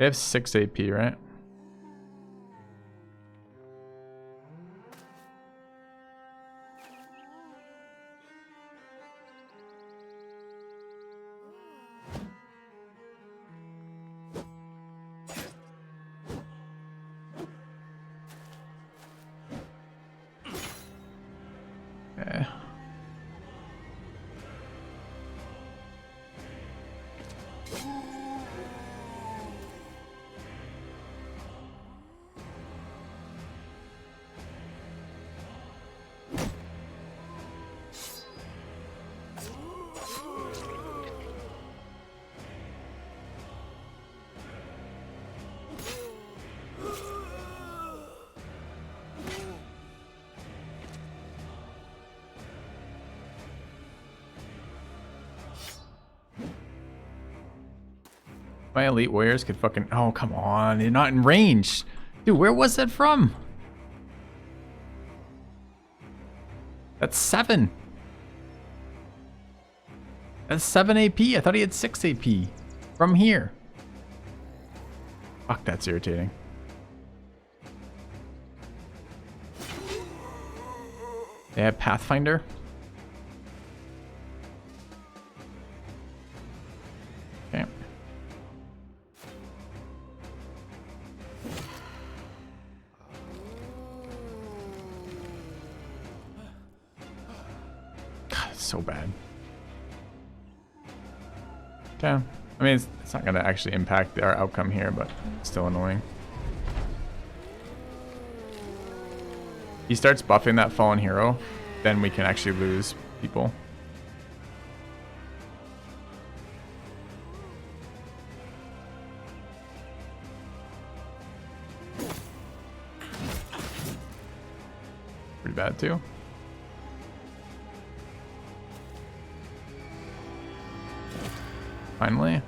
They have 6 AP, right? Okay. My elite warriors could fucking... Oh, come on. They're not in range. Dude, where was that from? That's 7. That's 7 AP. I thought he had 6 AP. From here. Fuck, that's irritating. They have Pathfinder. Okay. God, it's so bad. Okay. I mean, it's not going to actually impact our outcome here, but it's still annoying. He starts buffing that fallen hero, then we can actually lose people. Pretty bad too. Finally.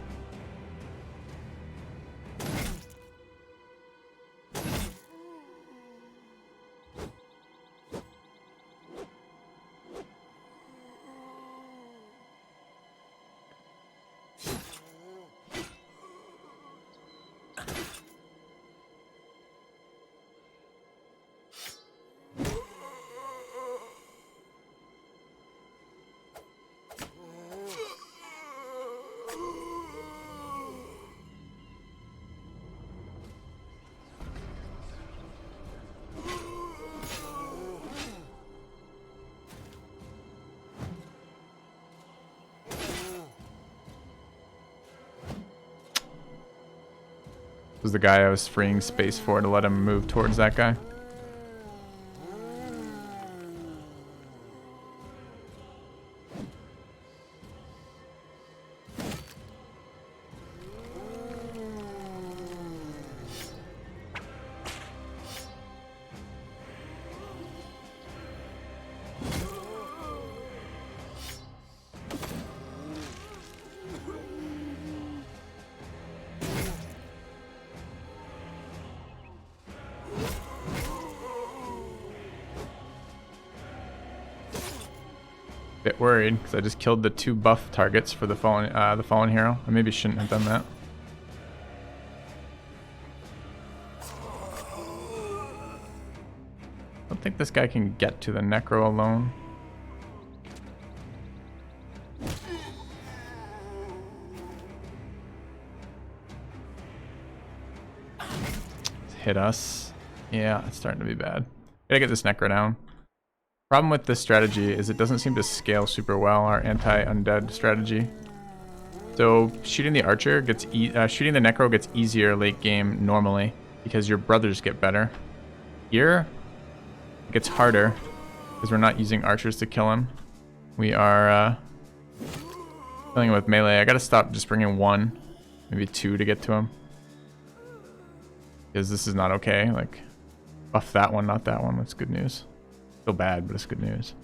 Was the guy I was freeing space for to let him move towards that guy. Bit worried because I just killed the 2 buff targets for the fallen hero. I maybe shouldn't have done that. I don't think this guy can get to the necro alone. Hit us. Yeah, it's starting to be bad. Gotta get this necro down. Problem with this strategy is it doesn't seem to scale super well, our anti-undead strategy. So shooting the archer gets shooting the necro gets easier late game normally because your brothers get better. Here it gets harder because we're not using archers to kill him. We are killing him with melee. I gotta stop just bringing 1, maybe 2 to get to him because this is not okay. Like, buff that one, not that one. That's good news. Still bad, but it's good news.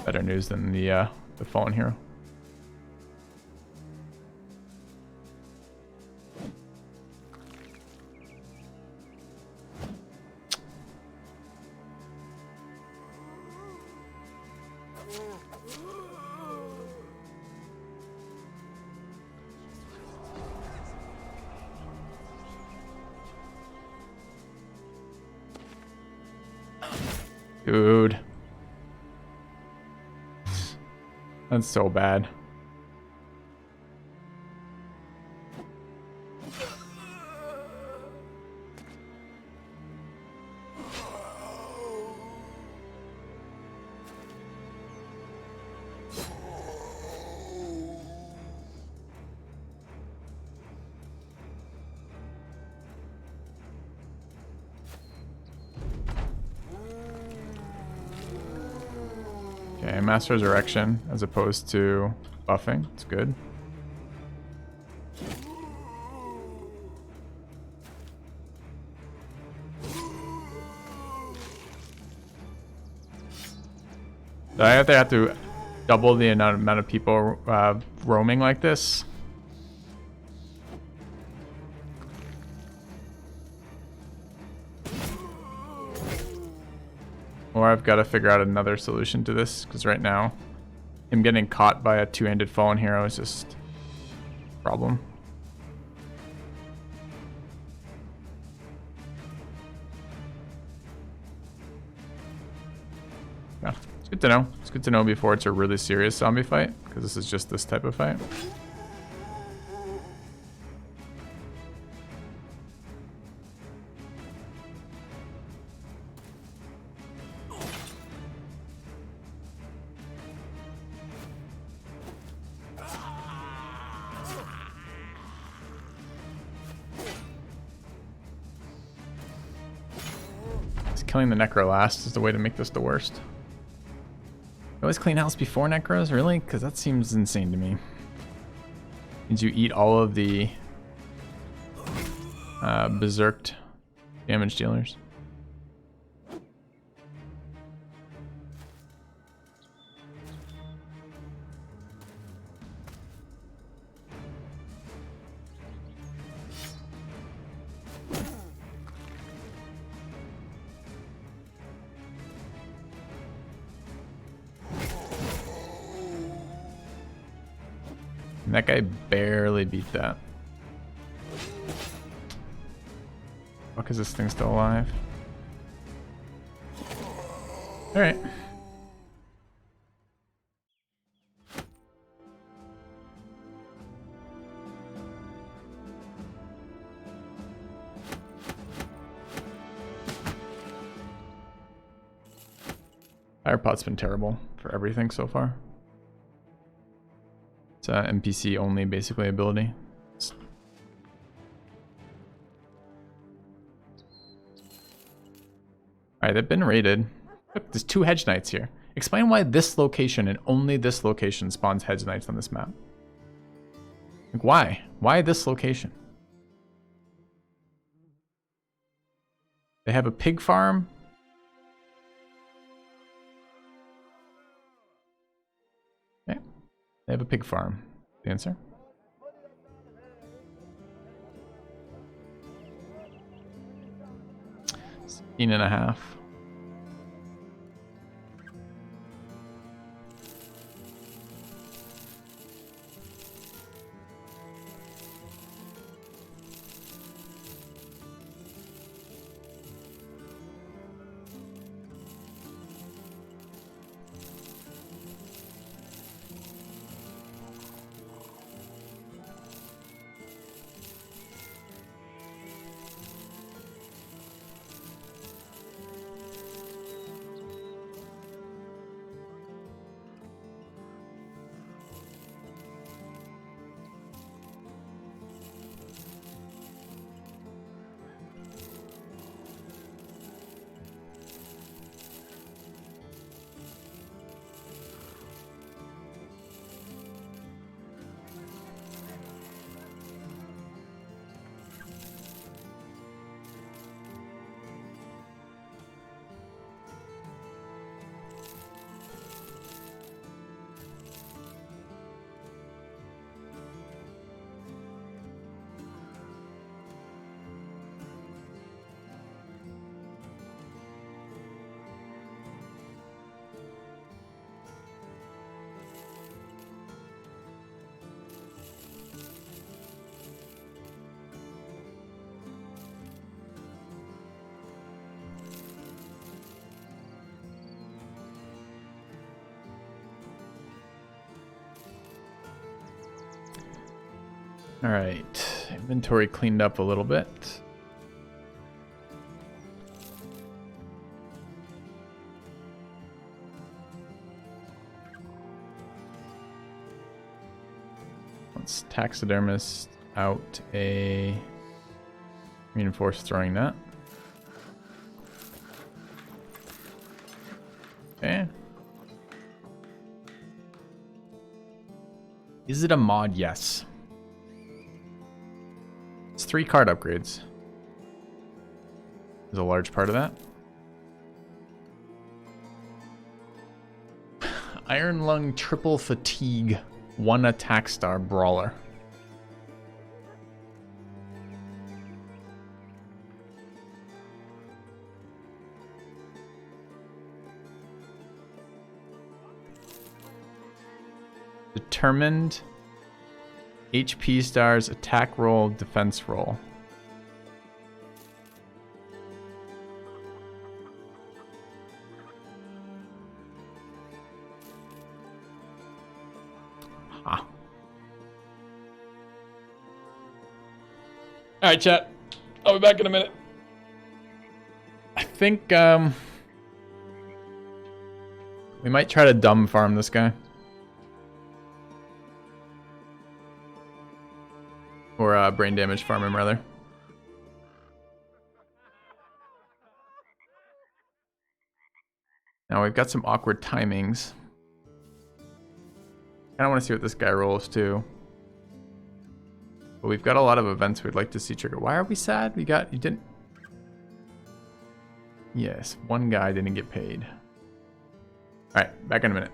Better news than the fallen hero. Dude. That's so bad. Okay, Master Resurrection as opposed to buffing. It's good. Do I have to double the amount of people roaming like this? Or I've got to figure out another solution to this, because right now him getting caught by a two-handed fallen hero is just a problem. Yeah, it's good to know. It's good to know before it's a really serious zombie fight, because this is just this type of fight. Killing the Necro last is the way to make this the worst. You always clean house before Necros? Really? Because that seems insane to me. Means you eat all of the berserked damage dealers. And that guy barely beat that. Fuck, is this thing still alive? Alright. Firepot's been terrible for everything so far. It's NPC only basically ability. Alright, they've been raided. Look, there's 2 Hedge Knights here. Explain why this location and only this location spawns Hedge Knights on this map. Like, why? Why this location? They have a pig farm. Okay. They have a pig farm. The answer? $16.5. All right, inventory cleaned up a little bit. Let's taxidermist out a reinforced throwing net. Okay. Is it a mod? Yes. It's 3 card upgrades. Is a large part of that. Iron Lung Triple Fatigue. 1 attack star brawler. Determined HP stars, attack roll, defense roll. Ah. Alright, chat. I'll be back in a minute. I think we might try to dumb farm this guy. Or brain damage farm him, rather. Now we've got some awkward timings. I kind of want to see what this guy rolls too. But we've got a lot of events we'd like to see trigger. Why are we sad? You didn't. Yes, one guy didn't get paid. All right, back in a minute.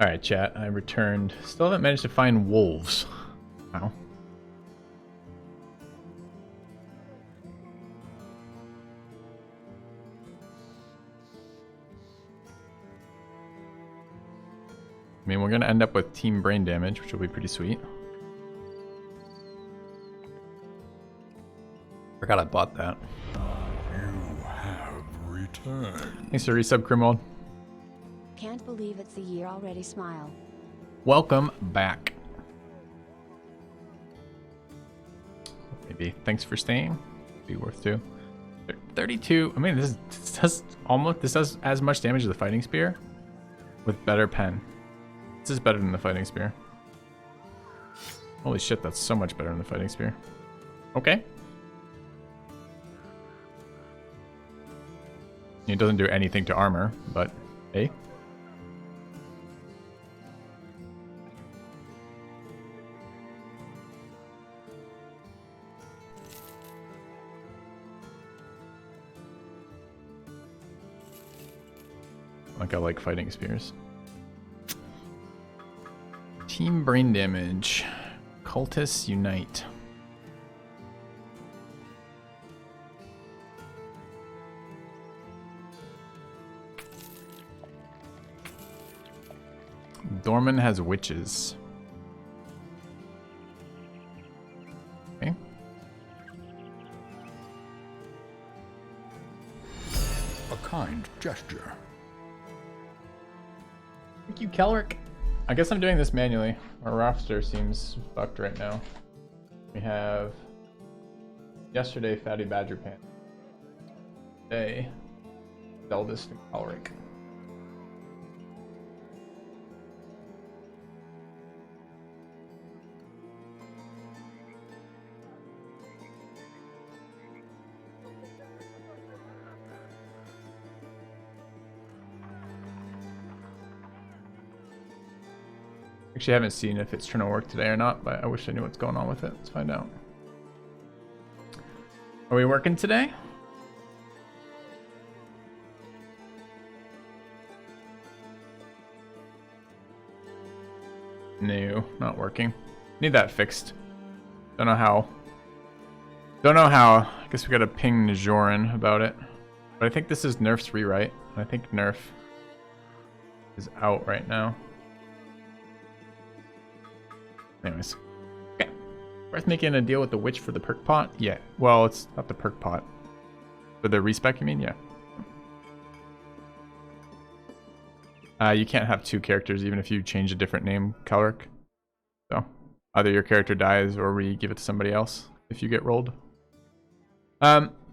Alright, chat. I returned. Still haven't managed to find wolves. Wow. I mean, we're going to end up with team brain damage, which will be pretty sweet. Forgot I bought that. You have returned. Thanks for resub, Grimwald. Can't believe it's a year already, Smile. Welcome back. Maybe thanks for staying. Be worth two. 32. I mean, this does as much damage as the fighting spear with better pen. This is better than the fighting spear. Holy shit, that's so much better than the fighting spear. Okay. It doesn't do anything to armor, but hey. Like I like fighting spears. Team brain damage. Cultists unite. Dorman has witches. Okay. A kind gesture. Thank you, Kelric. I guess I'm doing this manually. Our roster seems fucked right now. We have yesterday Fatty Badger Pants. Today, Zeldist and Kelric. Actually, I haven't seen if it's trying to work today or not, but I wish I knew what's going on with it. Let's find out. Are we working today? No, not working. Need that fixed. Don't know how. I guess we gotta ping Nijoran about it. But I think this is Nerf's rewrite. I think Nerf is out right now. Anyways. Okay. Worth making a deal with the witch for the perk pot? Yeah. Well, it's not the perk pot. For the respec, you mean? Yeah. You can't have two characters even if you change a different name, Kelric. So, either your character dies or we give it to somebody else if you get rolled.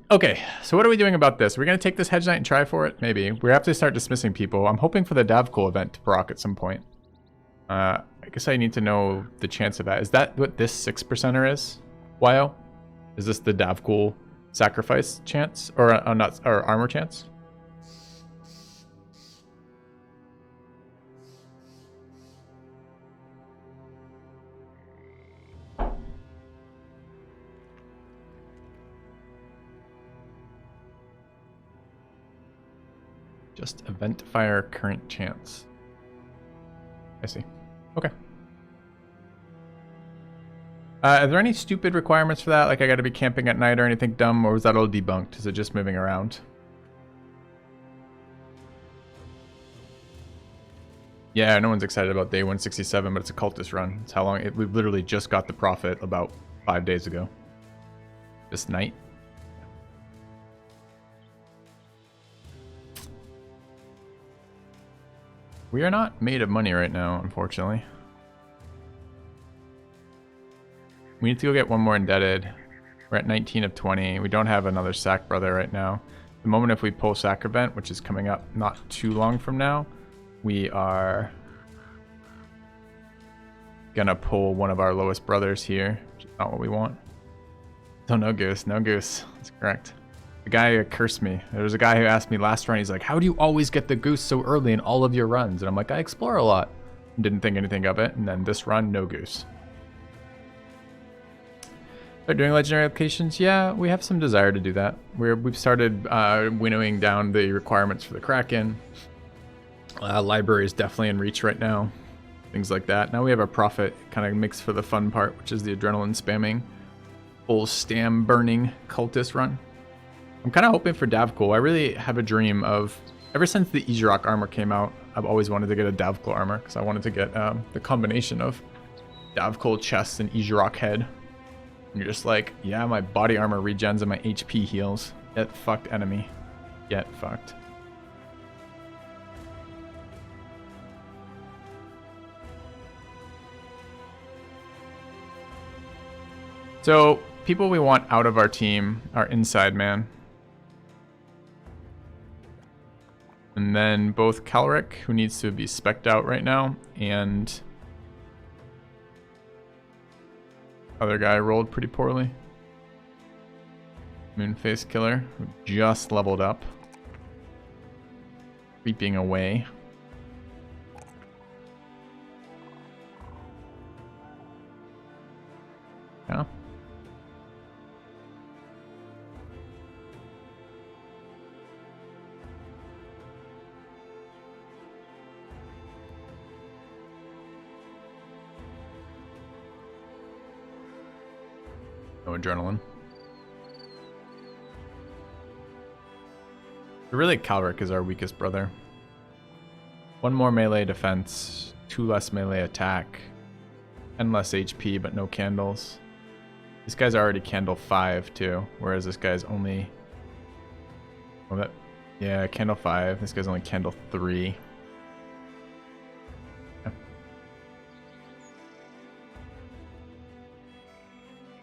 Okay, so what are we doing about this? We're going to take this Hedge Knight and try for it? Maybe. We have to start dismissing people. I'm hoping for the Davcool event to proc at some point. I guess I need to know the chance of that. Is that what this 6%er is? Wyo? Is this the Davcool sacrifice chance? Or not, or armor chance? Just event fire current chance. I see. Okay. Are there any stupid requirements for that? Like I gotta be camping at night or anything dumb, or was that all debunked? Is it just moving around? Yeah, no one's excited about day 167, but it's a cultist run. It's how long we literally just got the profit about 5 days ago. This night. We are not made of money right now, unfortunately. We need to go get one more indebted. We're at 19 of 20. We don't have another sack brother right now. The moment if we pull sack event, which is coming up not too long from now, we are gonna pull one of our lowest brothers here, which is not what we want. So no goose, no goose. That's correct. The guy cursed me. There was a guy who asked me last run, he's like, how do you always get the goose so early in all of your runs? And I'm like, I explore a lot. Didn't think anything of it. And then this run, no goose. They're doing legendary applications? Yeah, we have some desire to do that. We've started winnowing down the requirements for the Kraken. Library is definitely in reach right now. Things like that. Now we have our profit kind of mixed for the fun part, which is the adrenaline spamming, full stam burning cultist run. I'm kind of hoping for Davkul. I really have a dream of, ever since the Izrak armor came out, I've always wanted to get a Davkul armor because I wanted to get the combination of Davkul chest and Izrak head. And you're just like, yeah, my body armor regens and my HP heals. Get fucked, enemy. Get fucked. So, people we want out of our team are inside man. And then both Calric, who needs to be spec'd out right now, and other guy rolled pretty poorly. Moonface Killer, who just leveled up. Creeping away. Yeah. No adrenaline. Really, Calric is our weakest brother. 1 more melee defense, 2 less melee attack, 10 less HP, but no candles. This guy's already candle 5 too, whereas this guy's only... Oh, that... Yeah, candle 5. This guy's only candle 3.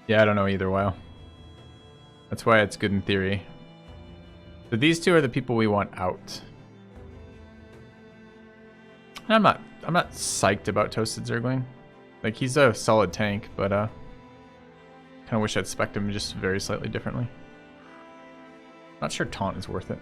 Yeah, I don't know either. Wow. That's why it's good in theory. So these two are the people we want out. And I'm not psyched about Toasted Zergling. Like, he's a solid tank, but kind of wish I'd spec'd him just very slightly differently. Not sure taunt is worth it.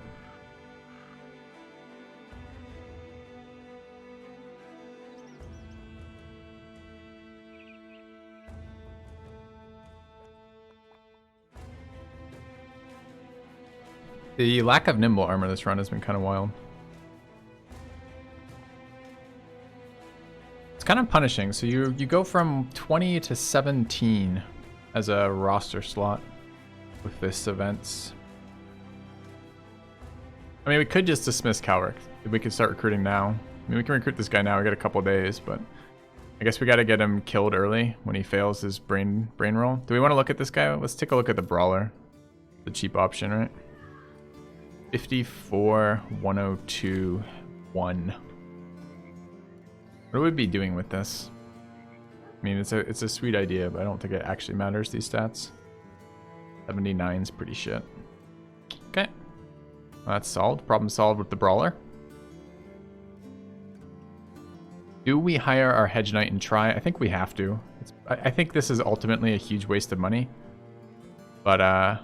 The lack of nimble armor this run has been kind of wild. It's kind of punishing. So you go from 20 to 17 as a roster slot with this events. I mean, we could just dismiss Calric. We could start recruiting now. I mean, we can recruit this guy now. We got a couple days, but I guess we got to get him killed early when he fails his brain roll. Do we want to look at this guy? Let's take a look at the Brawler. The cheap option, right? 54, 102, 1. What would we be doing with this? I mean, it's a sweet idea, but I don't think it actually matters, these stats. 79's pretty shit. Okay. Well, that's solved. Problem solved with the Brawler. Do we hire our Hedge Knight and try? I think we have to. I think this is ultimately a huge waste of money. But,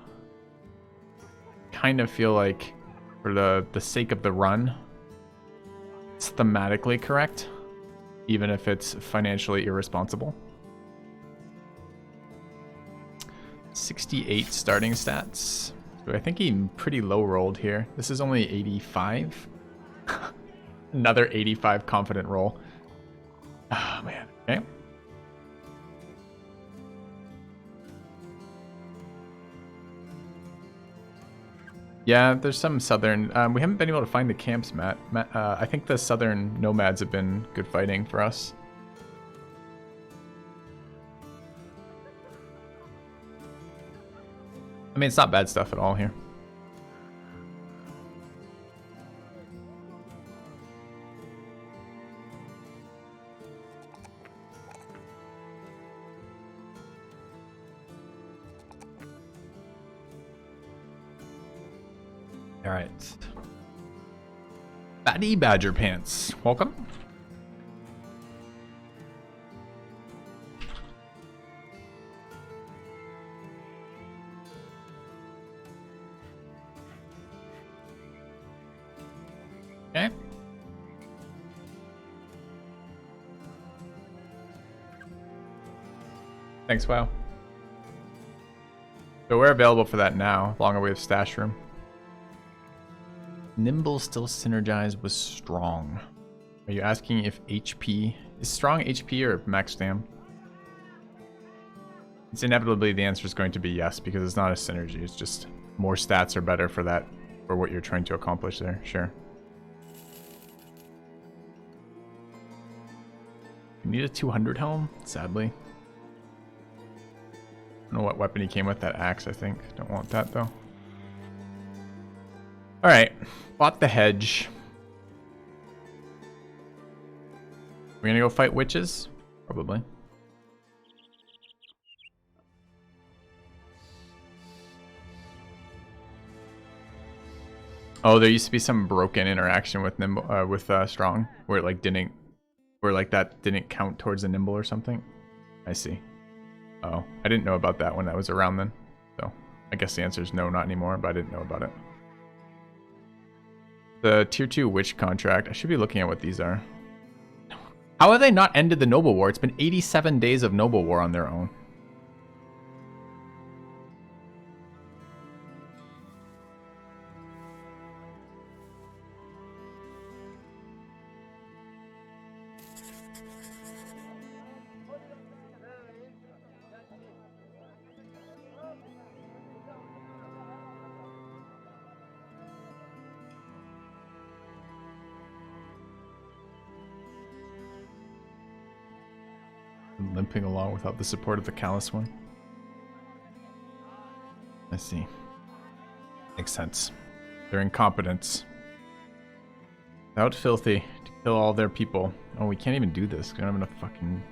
kind of feel like for the sake of the run, it's thematically correct, even if it's financially irresponsible. 68 starting stats. So I think he pretty low rolled here. This is only 85. Another 85 confident roll. Oh man. Okay. Yeah, there's some southern... we haven't been able to find the camps, Matt. I think the southern nomads have been good fighting for us. I mean, it's not bad stuff at all here. All right. Batty Badger Pants, welcome. Okay. Thanks, WoW. So we're available for that now, longer we have stash room. Nimble still synergize with strong. Are you asking if HP is strong HP or max stam? It's inevitably the answer is going to be yes, because it's not a synergy. It's just more stats are better for that, for what you're trying to accomplish there. Sure. You need a 200 helm, sadly. I don't know what weapon he came with. That axe, I think. Don't want that though. All right, bought the hedge. We're gonna go fight witches, probably. Oh, there used to be some broken interaction with Strong, where it like didn't, where like that didn't count towards the nimble or something. I see. Oh, I didn't know about that when that was around then. So I guess the answer is no, not anymore. But I didn't know about it. The tier 2 witch contract. I should be looking at what these are. How have they not ended the Noble War? It's been 87 days of Noble War on their own. Limping along without the support of the callous one. I see. Makes sense. Their incompetence. Without filthy to kill all their people. Oh, we can't even do this. We don't have enough fucking...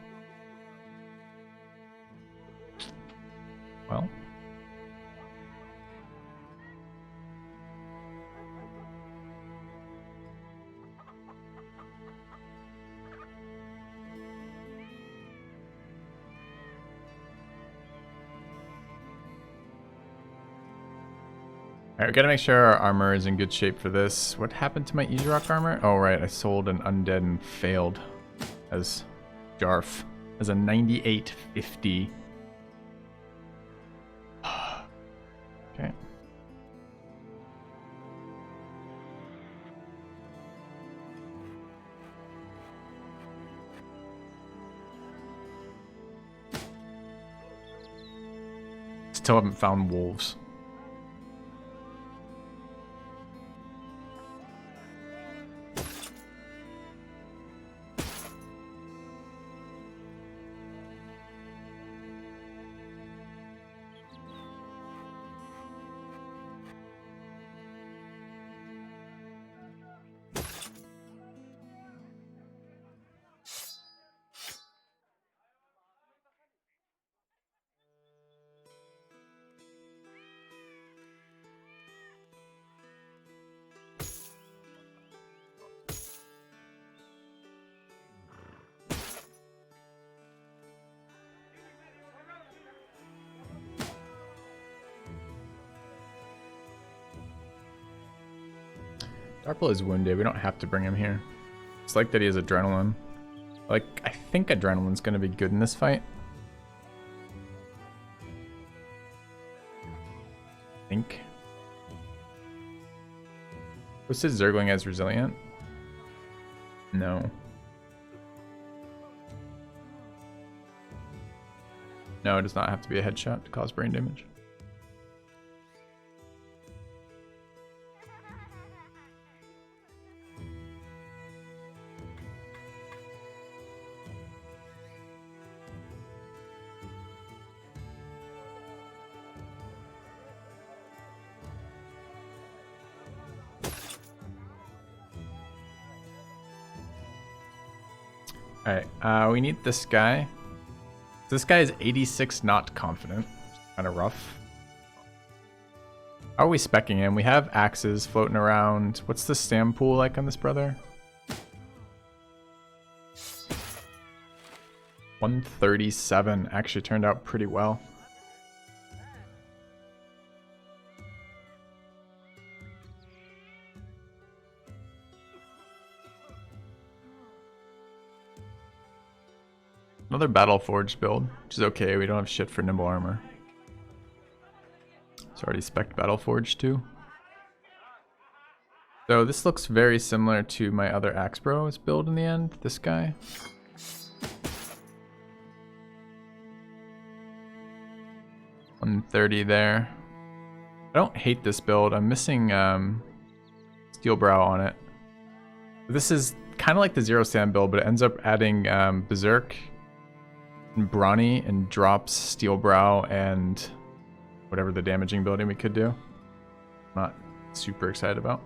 Well. Alright, we gotta make sure our armor is in good shape for this. What happened to my Easy-Rock armor? Oh, right, I sold an undead and failed as Jarf. As a 9850. Okay. Still haven't found wolves. Darple is wounded. We don't have to bring him here. It's like that he has adrenaline. Like, I think adrenaline's gonna be good in this fight. I think. Who says Zergling as resilient? No. No, it does not have to be a headshot to cause brain damage. Alright, we need this guy. This guy is 86 not confident. Kind of rough. How are we speccing him? We have axes floating around. What's the stam pool like on this brother? 137. Actually turned out pretty well. Another Battle Forged build, which is okay. We don't have shit for nimble armor. It's already spec'd Battle Forged too. So this looks very similar to my other Axe Bros build in the end, this guy. $130 there. I don't hate this build. I'm missing Steel Brow on it. This is kind of like the Zero Sand build, but it ends up adding Berserk and Brawny and drops Steel Brow and whatever the damaging building we could do. Not super excited about.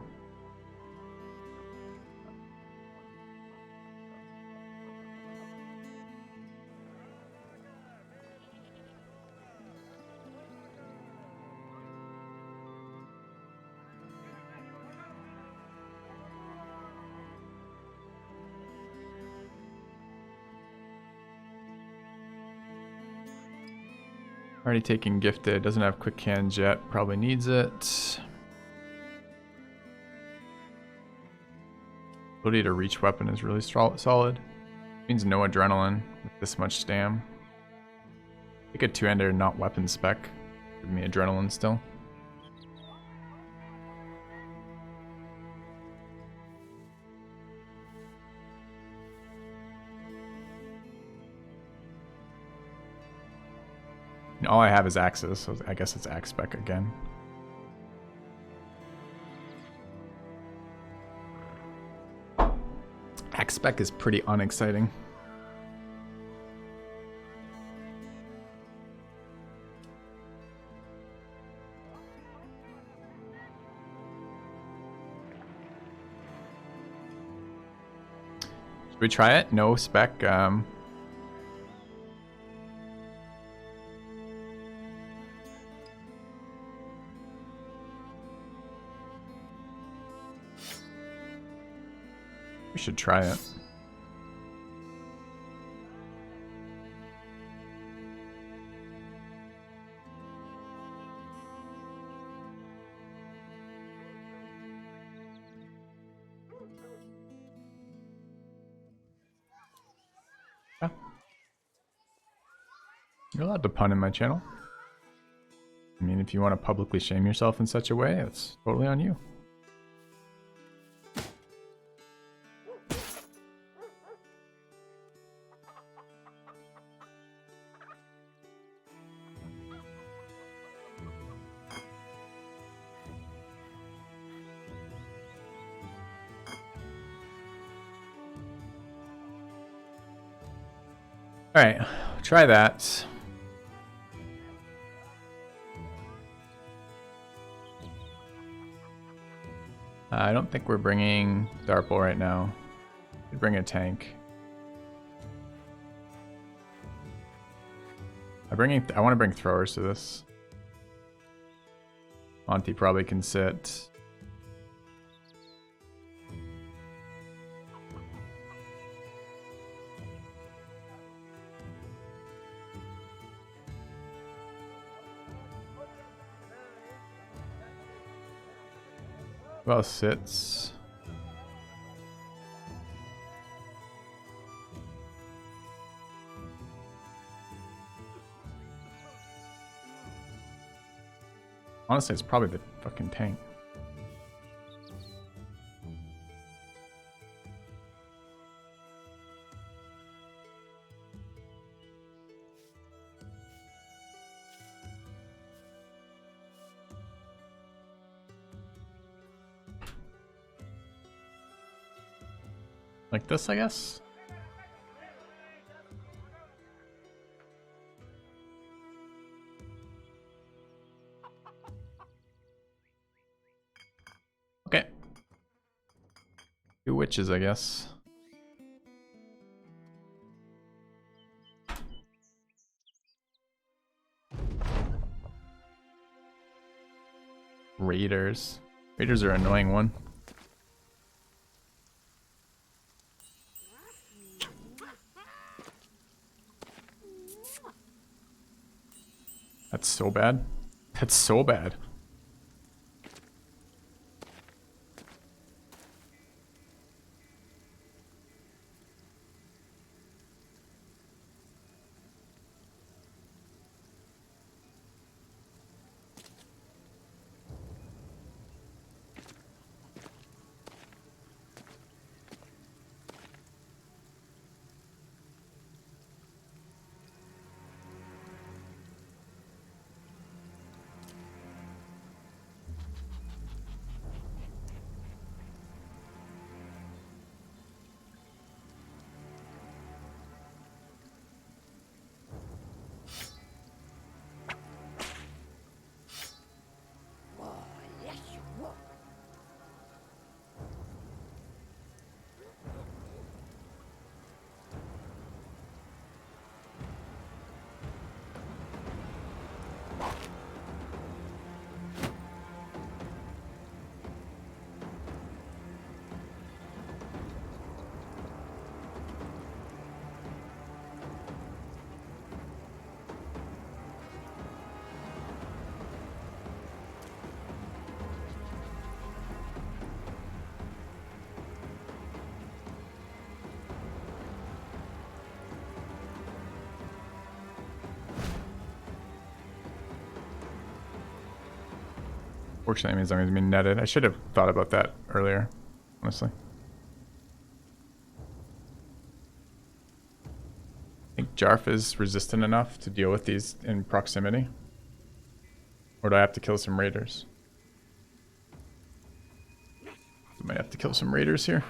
Already taking Gifted, doesn't have quick hands yet, probably needs it. Ability to reach weapon is really solid. Means no adrenaline with this much stam. Take a two-hander, not weapon spec. Give me adrenaline still. And all I have is axes, so I guess it's axe spec again. Axe spec is pretty unexciting. Should we try it? No spec. We should try it. Yeah. You're allowed to pun in my channel. I mean, if you want to publicly shame yourself in such a way, it's totally on you. All right, try that. I don't think we're bringing Darple right now. Could bring a tank. I want to bring throwers to this. Monty probably can sit. Who else sits? Honestly, it's probably the fucking tank. Like this, I guess? Okay. Two witches, I guess. Raiders. Raiders are an annoying one. That's so bad. That's so bad. Unfortunately, it means I'm going to be netted. I should have thought about that earlier, honestly. I think Jarf is resistant enough to deal with these in proximity. Or do I have to kill some raiders? I might have to kill some raiders here.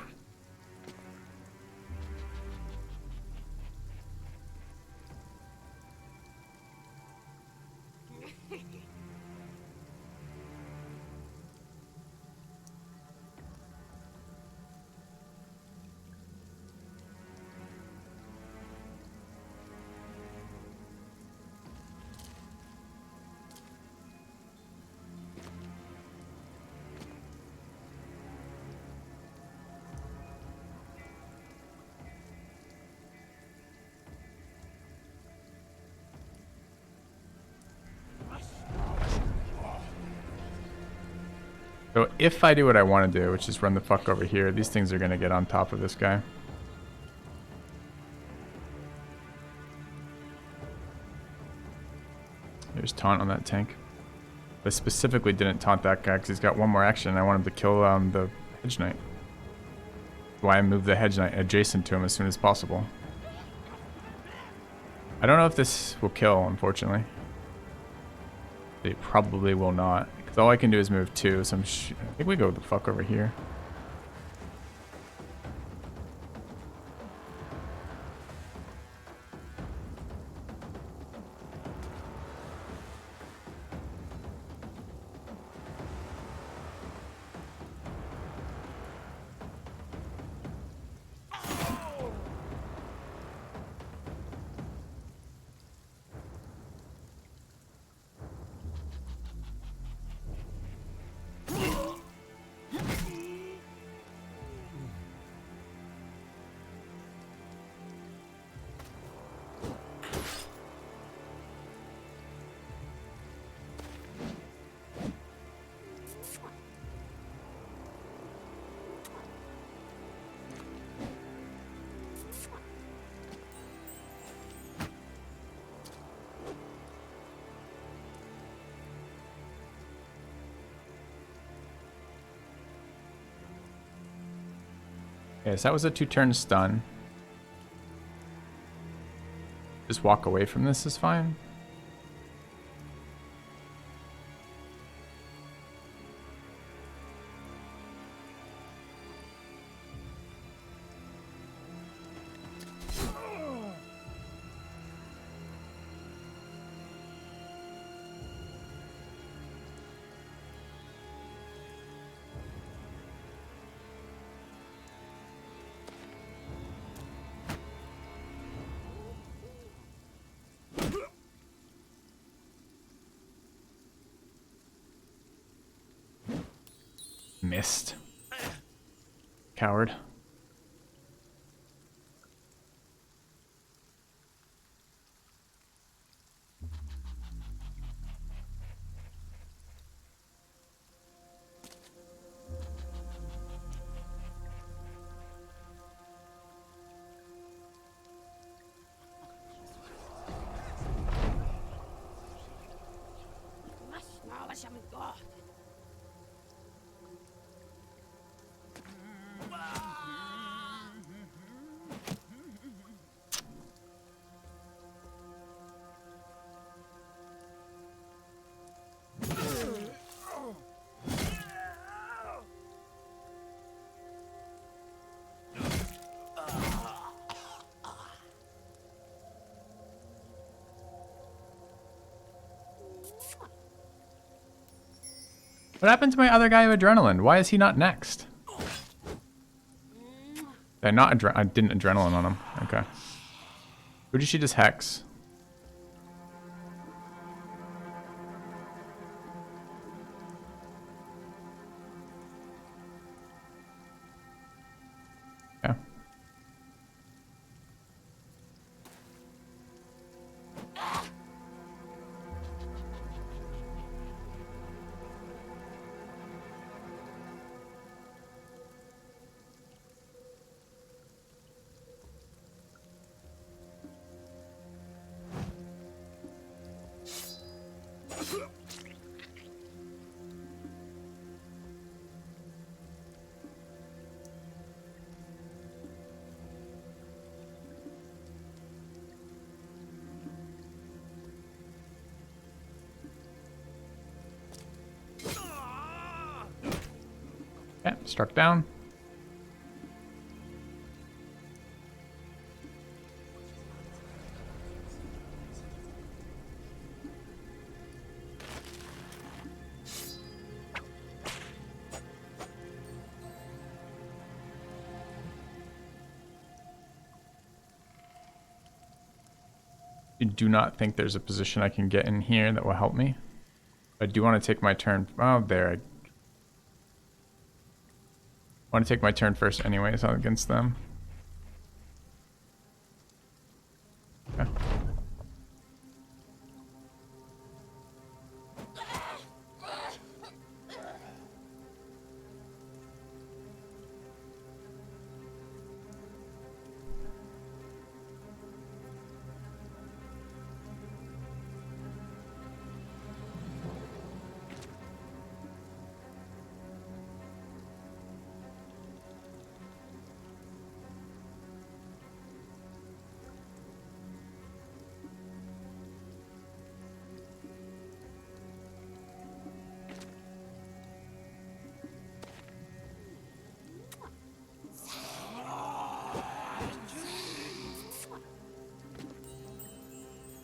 So if I do what I want to do, which is run the fuck over here, these things are going to get on top of this guy. There's taunt on that tank. I specifically didn't taunt that guy because he's got one more action and I want him to kill the Hedge Knight. That's why I moved the Hedge Knight adjacent to him as soon as possible. I don't know if this will kill, unfortunately. It probably will not. Because all I can do is move 2, so I think we go the fuck over here. Okay, so that was a 2-turn stun. Just walk away from this is fine. Missed. Coward. What happened to my other guy with adrenaline? Why is he not next? I didn't adrenaline on him. Okay. Who did she just hex? Yeah. Yeah, struck down. I do not think there's a position I can get in here that will help me. I do want to take my turn. Oh, there. I want to take my turn first anyways against them. Okay.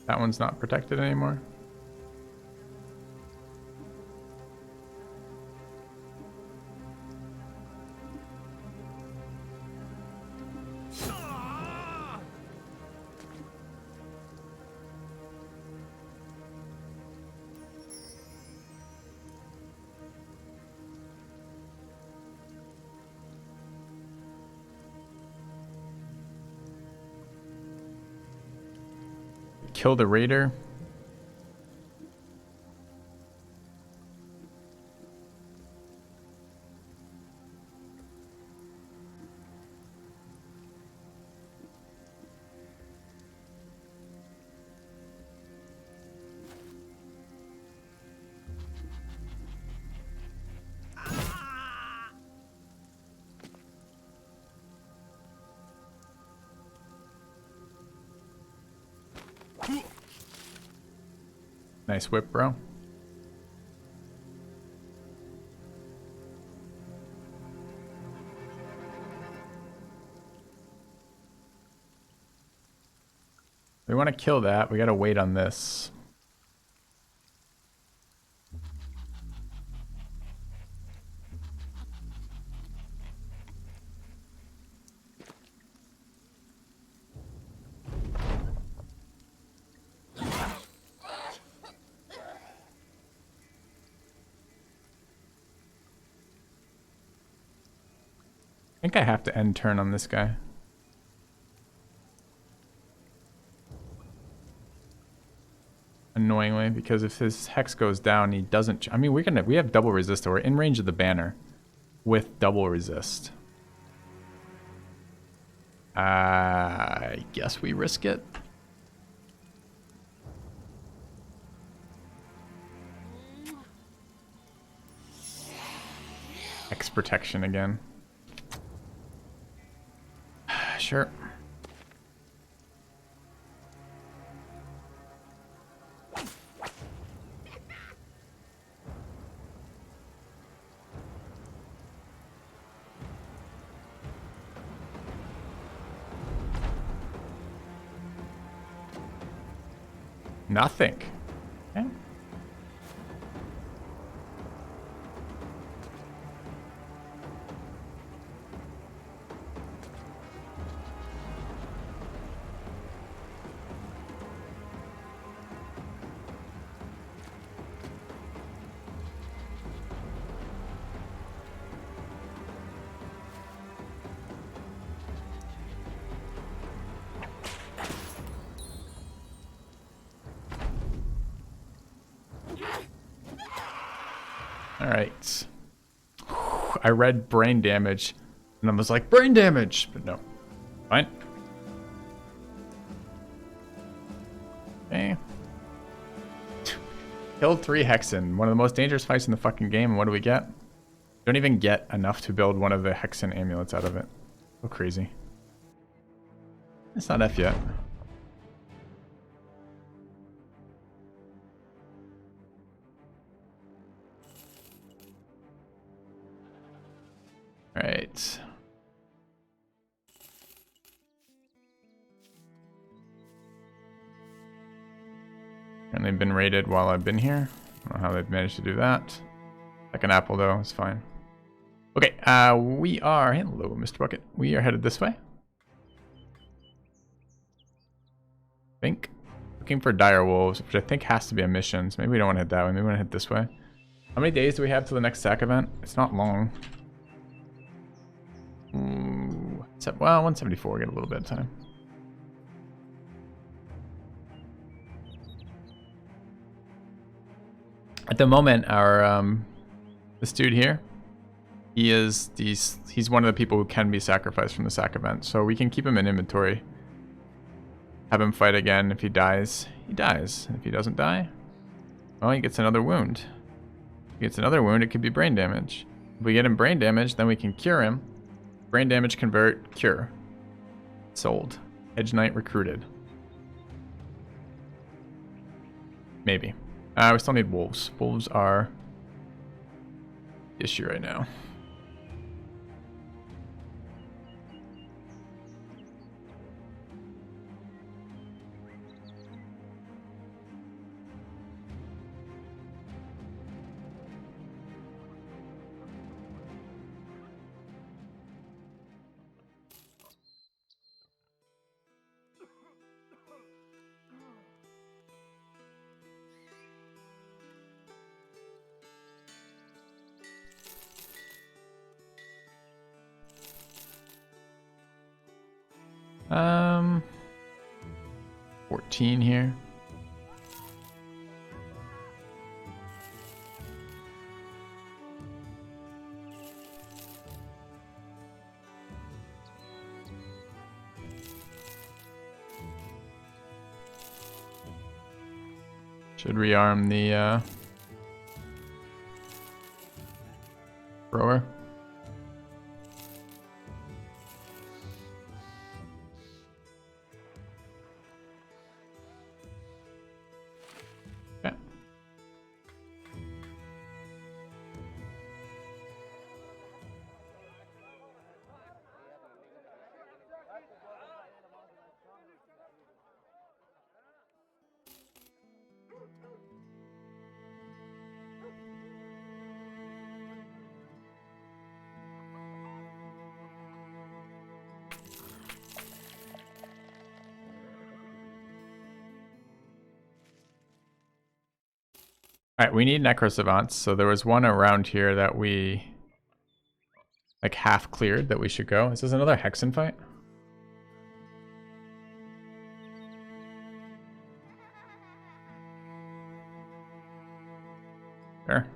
That one's not protected anymore. Kill the raider. Nice whip, bro. We want to kill that. We got to wait on this. I think I have to end turn on this guy. Annoyingly, because if his hex goes down, he doesn't. I mean, we have double resist. We're in range of the banner with double resist. I guess we risk it. Hex protection again. Sure. Nothing. Okay. All right. I read brain damage, and I was like, brain damage, but no. Fine. Okay. Killed 3 Hexen. One of the most dangerous fights in the fucking game. And what do we get? Don't even get enough to build one of the Hexen amulets out of it. So crazy. It's not F yet. And they've been raided while I've been here. I don't know how they've managed to do that. Like an apple though, it's fine. Okay, we are, hello Mr. Bucket. We are headed this way. I think. Looking for dire wolves, which I think has to be a mission. So maybe we don't want to head that way, maybe we want to head this way. How many days do we have till the next sack event? It's not long. Ooh, well, 174, get a little bit of time. At the moment, our this dude here, he's one of the people who can be sacrificed from the sack event, so we can keep him in inventory. Have him fight again. If he dies, he dies. If he doesn't die, well, he gets another wound. If he gets another wound, it could be brain damage. If we get him brain damage, then we can cure him. Brain damage, convert, cure. Sold. Edge Knight recruited. Maybe. We still need wolves. Wolves are the issue right now. Um, 14 here. Should rearm the thrower. Okay. Alright, we need Necro Savants, so there was one around here that we like half cleared that we should go. Is this another Hexen fight? Sure.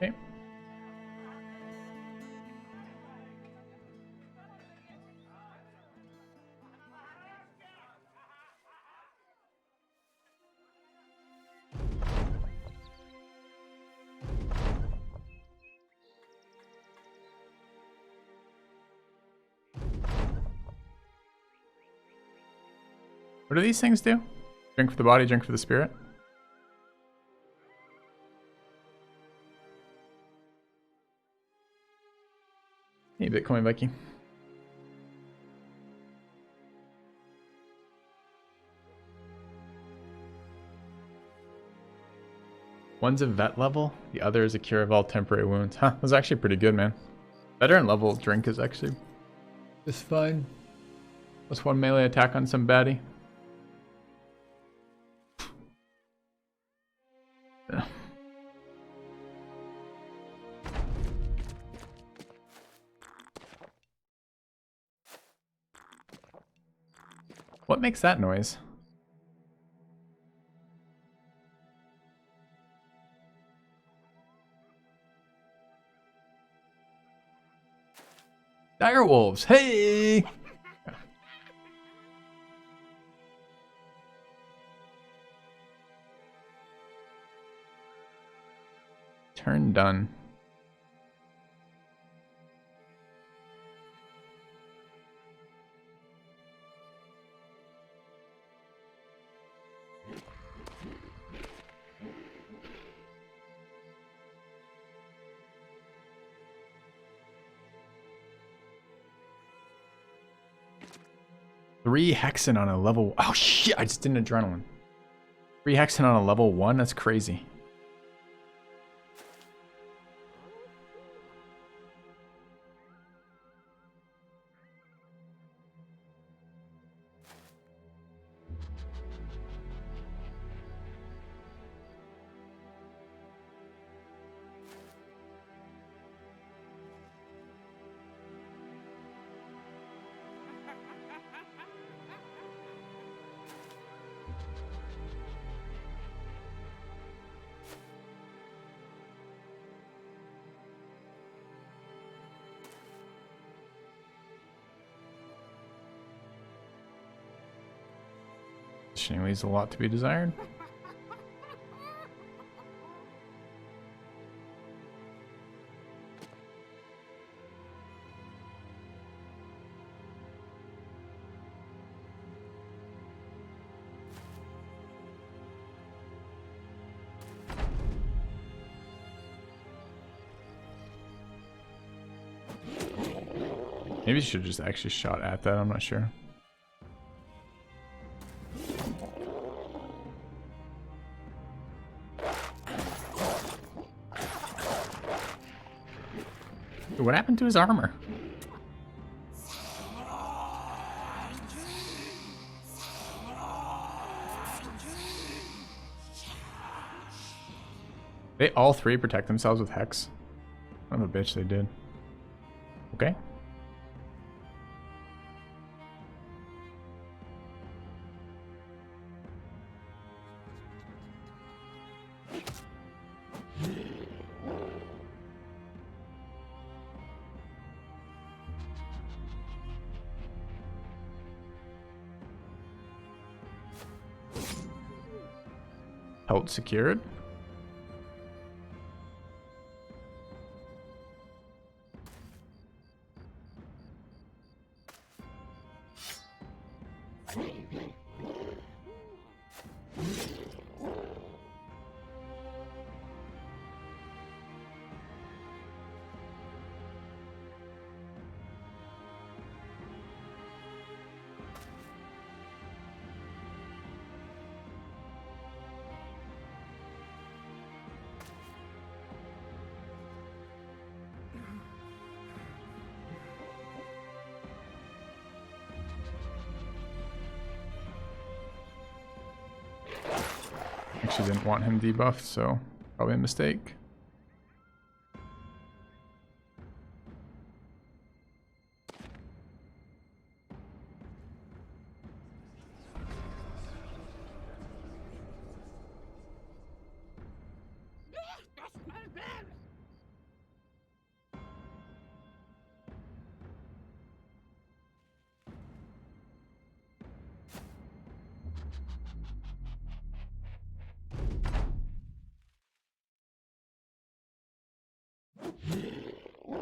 Okay. What do these things do? Drink for the body, drink for the spirit? Hey, Bitcoin Viking. One's a vet level, the other is a cure of all temporary wounds. Huh, that's actually pretty good, man. Veteran level drink is actually just fine. Plus one melee attack on some baddie. Ugh. What makes that noise? Dire wolves, hey! Turn done. 3 hexen on a level. Oh shit! I just did an adrenaline. 3 hexen on a level 1. That's crazy. Positioning leaves a lot to be desired. Maybe you should have just actually shot at that, I'm not sure. What happened to his armor? They all 3 protect themselves with Hex. Son of a bitch, they did. Okay. Pelt secured. Actually didn't want him debuffed, so probably a mistake.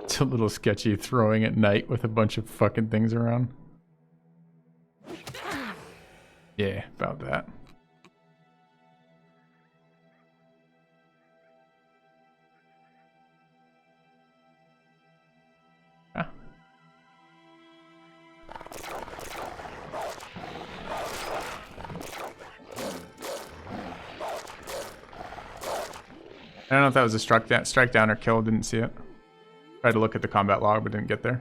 It's a little sketchy throwing at night with a bunch of fucking things around. Yeah, about that. Ah. I don't know if that was a strike down or kill, didn't see it. Tried to look at the combat log, but didn't get there.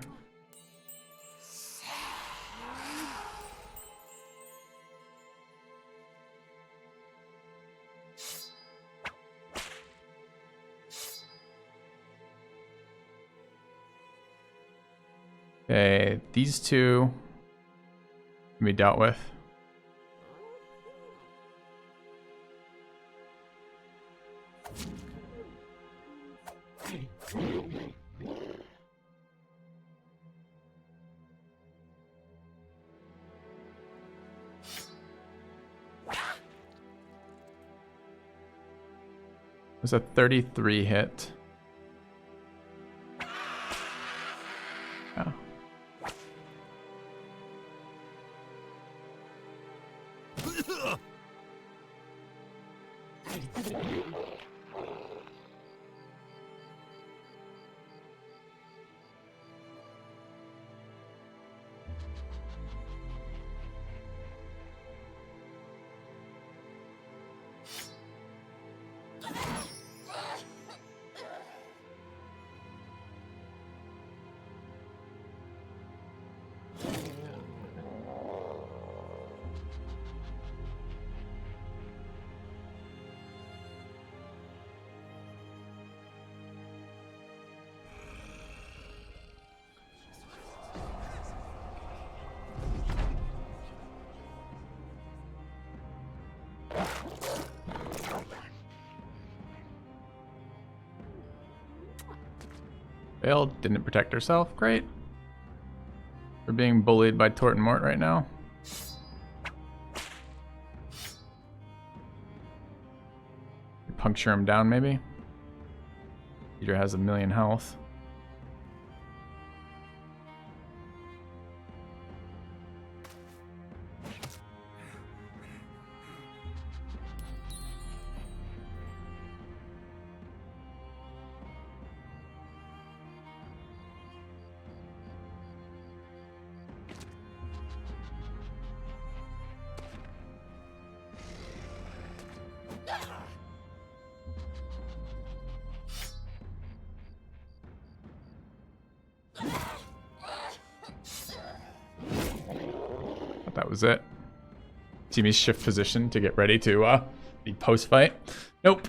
Okay, these two can be dealt with. There's a 33 hit. Oh. Failed, didn't protect herself. Great. We're being bullied by Tort and Mort right now. Puncture him down, maybe. Peter has 1,000,000 health. That was it. See me shift position to get ready to be post fight. Nope.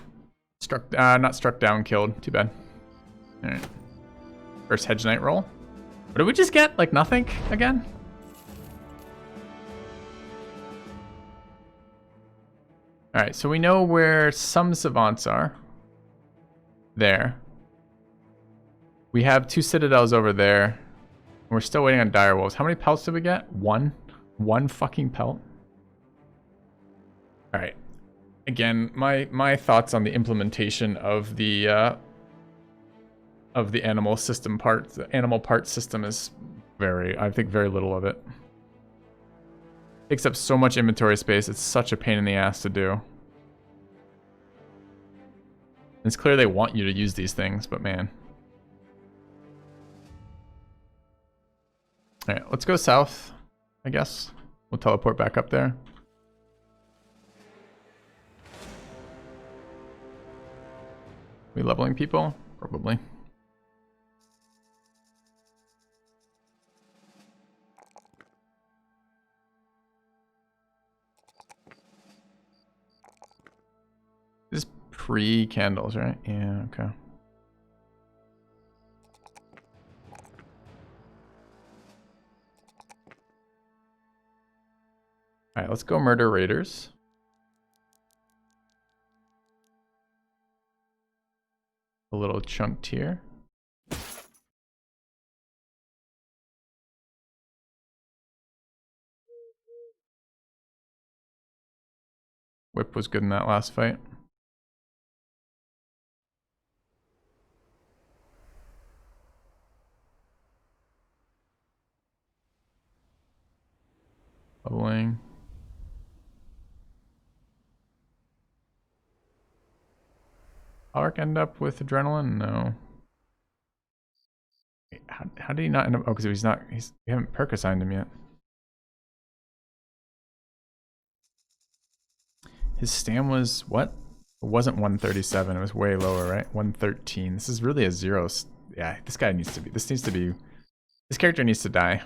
Not struck down, killed. Too bad. Alright. First Hedge Knight roll. What did we just get? Like nothing again? Alright, so we know where some savants are. There. We have 2 citadels over there. We're still waiting on dire wolves. How many pelts did we get? 1? 1 fucking pelt? Alright. Again, my thoughts on the implementation of the animal system part, the animal part system is I think very little of it. Takes up so much inventory space, it's such a pain in the ass to do. It's clear they want you to use these things, but man. Alright, let's go south, I guess. We'll teleport back up there. We leveling people? Probably. This is pre-candles, right? Yeah, okay. Alright, let's go murder raiders. A little chunked here. Whip was good in that last fight. Bubbling. Alaric end up with adrenaline? No. Wait, how did he not end up? Oh, because we haven't perk assigned him yet. His stam was what? It wasn't 137. It was way lower, right? 113. This is really a zero. Yeah, this guy needs to be. This character needs to die.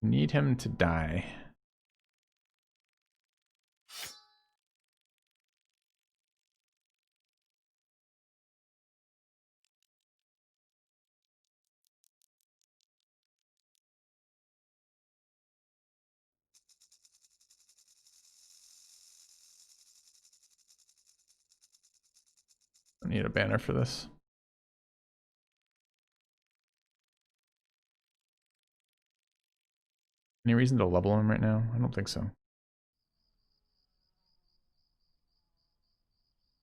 Need him to die. I need a banner for this. Any reason to level him right now? I don't think so.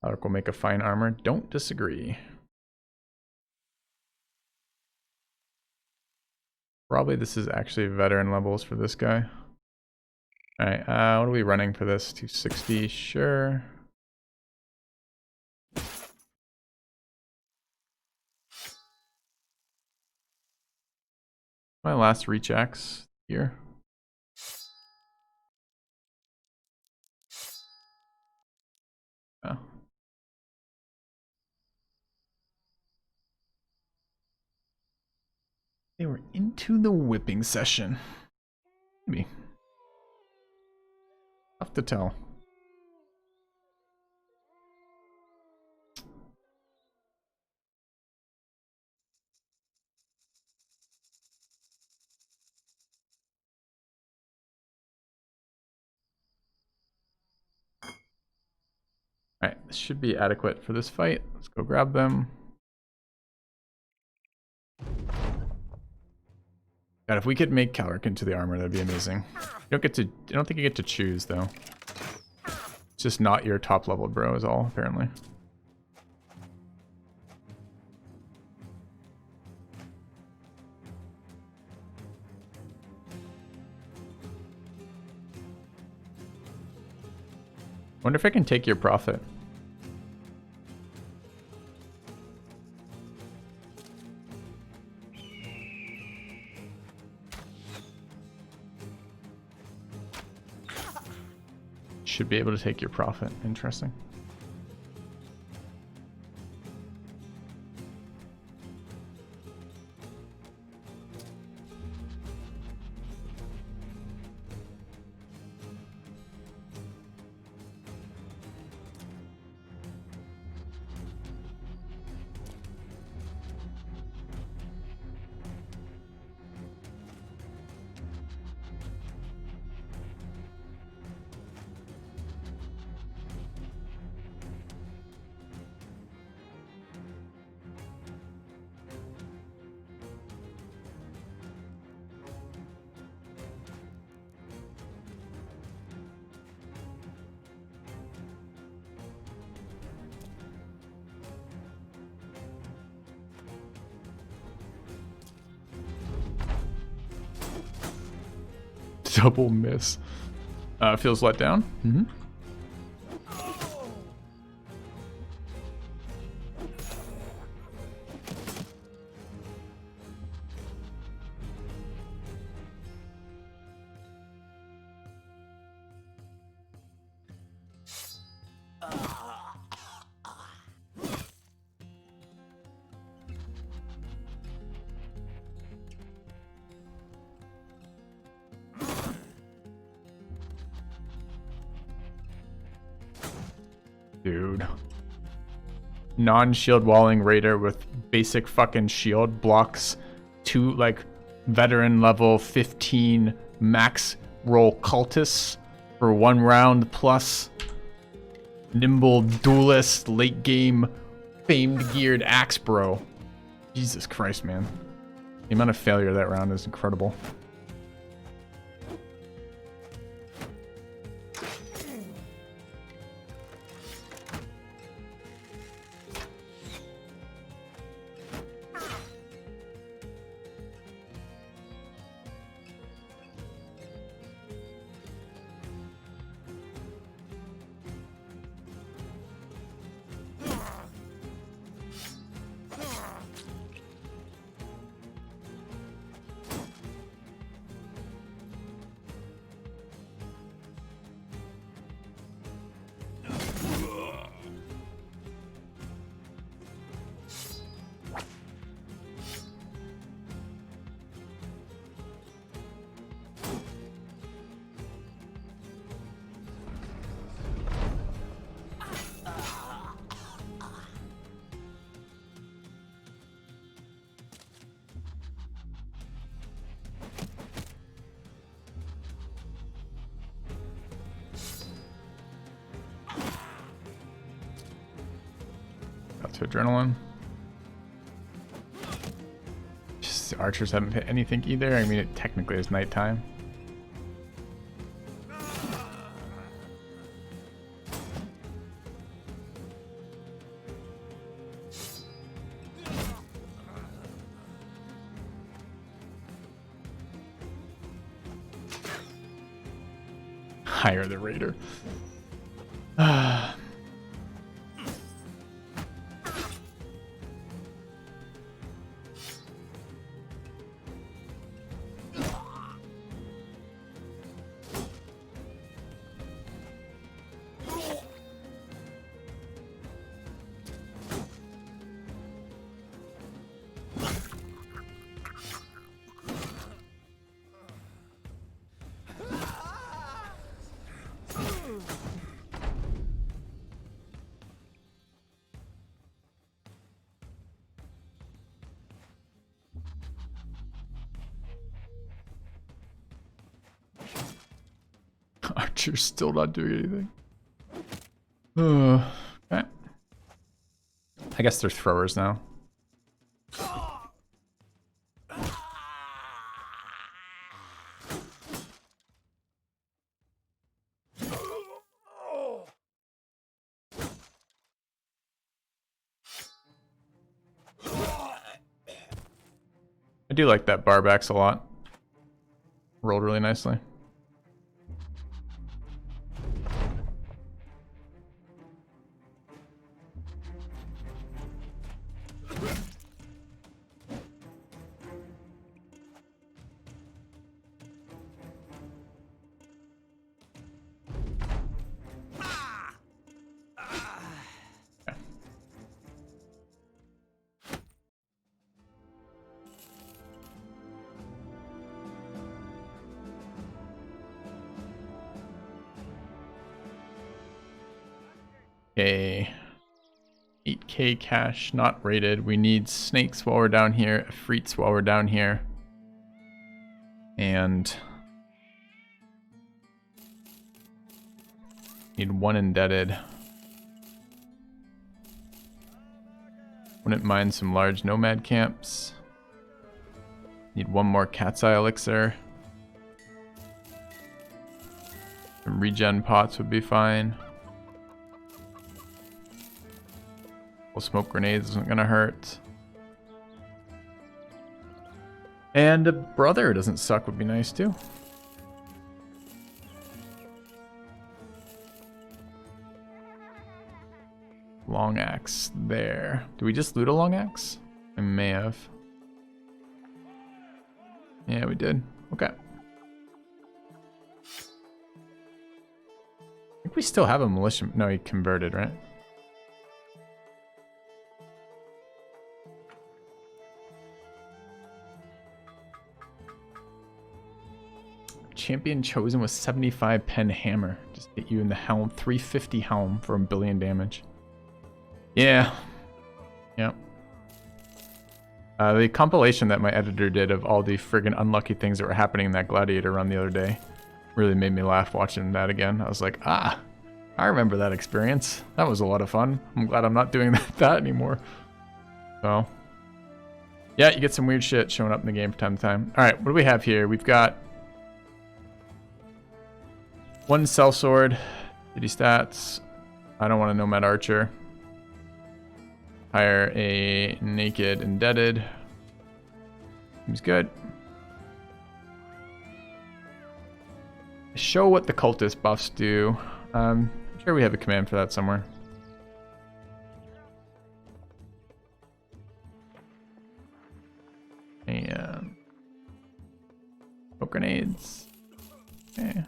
Alaric will make a fine armor. Don't disagree. Probably this is actually veteran levels for this guy. Alright, what are we running for this? 260, sure. My last reach axe here. Oh. They were into the whipping session. Maybe. Tough to tell. Alright, this should be adequate for this fight. Let's go grab them. God, if we could make Calric into the armor, that'd be amazing. You don't get to. I don't think you get to choose though. It's just not your top level bro is all apparently. Wonder if I can take your profit. Should be able to take your profit. Interesting. Double miss. Feels let down. Mm-hmm. Dude. Non-shield walling raider with basic fucking shield blocks 2 like veteran level 15 max roll cultists for 1 round plus nimble duelist late game famed geared axe bro. Jesus Christ, man. The amount of failure that round is incredible. To adrenaline. Just the archers haven't hit anything either. I mean, it technically is nighttime. Hire the raider. Archer's still not doing anything. Okay. I guess they're throwers now. I do like that barbacks a lot. Rolled really nicely. Okay. 8K cash, not rated. We need snakes while we're down here, freets while we're down here. And need one indebted. Wouldn't mind some large nomad camps. Need one more cat's eye elixir. Some regen pots would be fine. Well, smoke grenades isn't gonna hurt. And a brother doesn't suck would be nice too. Long axe there. Did we just loot a long axe? I may have. Yeah, we did. Okay. I think we still have a militia. No, he converted, right? Champion chosen with 75 pen hammer. Just hit you in the helm. 350 helm for 1 billion damage. Yeah. Yep. The compilation that my editor did of all the friggin' unlucky things that were happening in that gladiator run the other day really made me laugh watching that again. I was like, ah, I remember that experience. That was a lot of fun. I'm glad I'm not doing that anymore. So, yeah, you get some weird shit showing up in the game from time to time. All right, what do we have here? We've got one sellsword, 50 stats. I don't want a nomad archer. Hire a naked indebted. Seems good. Show what the cultist buffs do. I'm sure we have a command for that somewhere. And smoke grenades. Okay.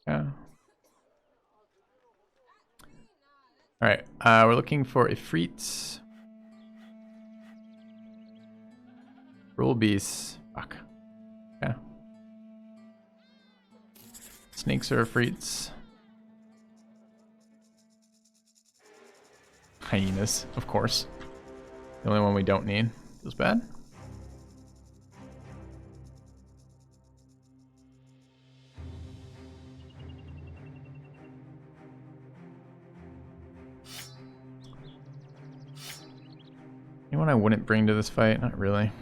Yeah. All right. We're looking for Ifrits. Rule beasts. Fuck. Yeah. Snakes are Ifrits. Hyenas, of course. The only one we don't need. Feels bad. Anyone I wouldn't bring to this fight? Not really.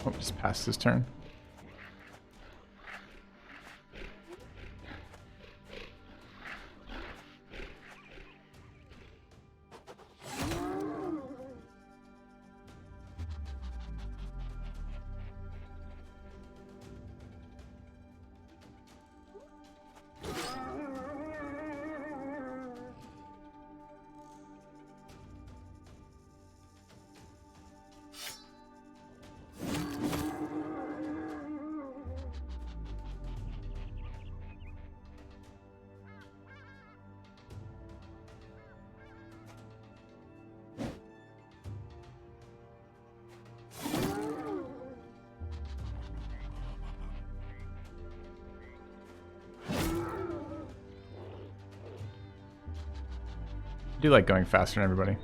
Oh, just passed his turn. I do like going faster than everybody.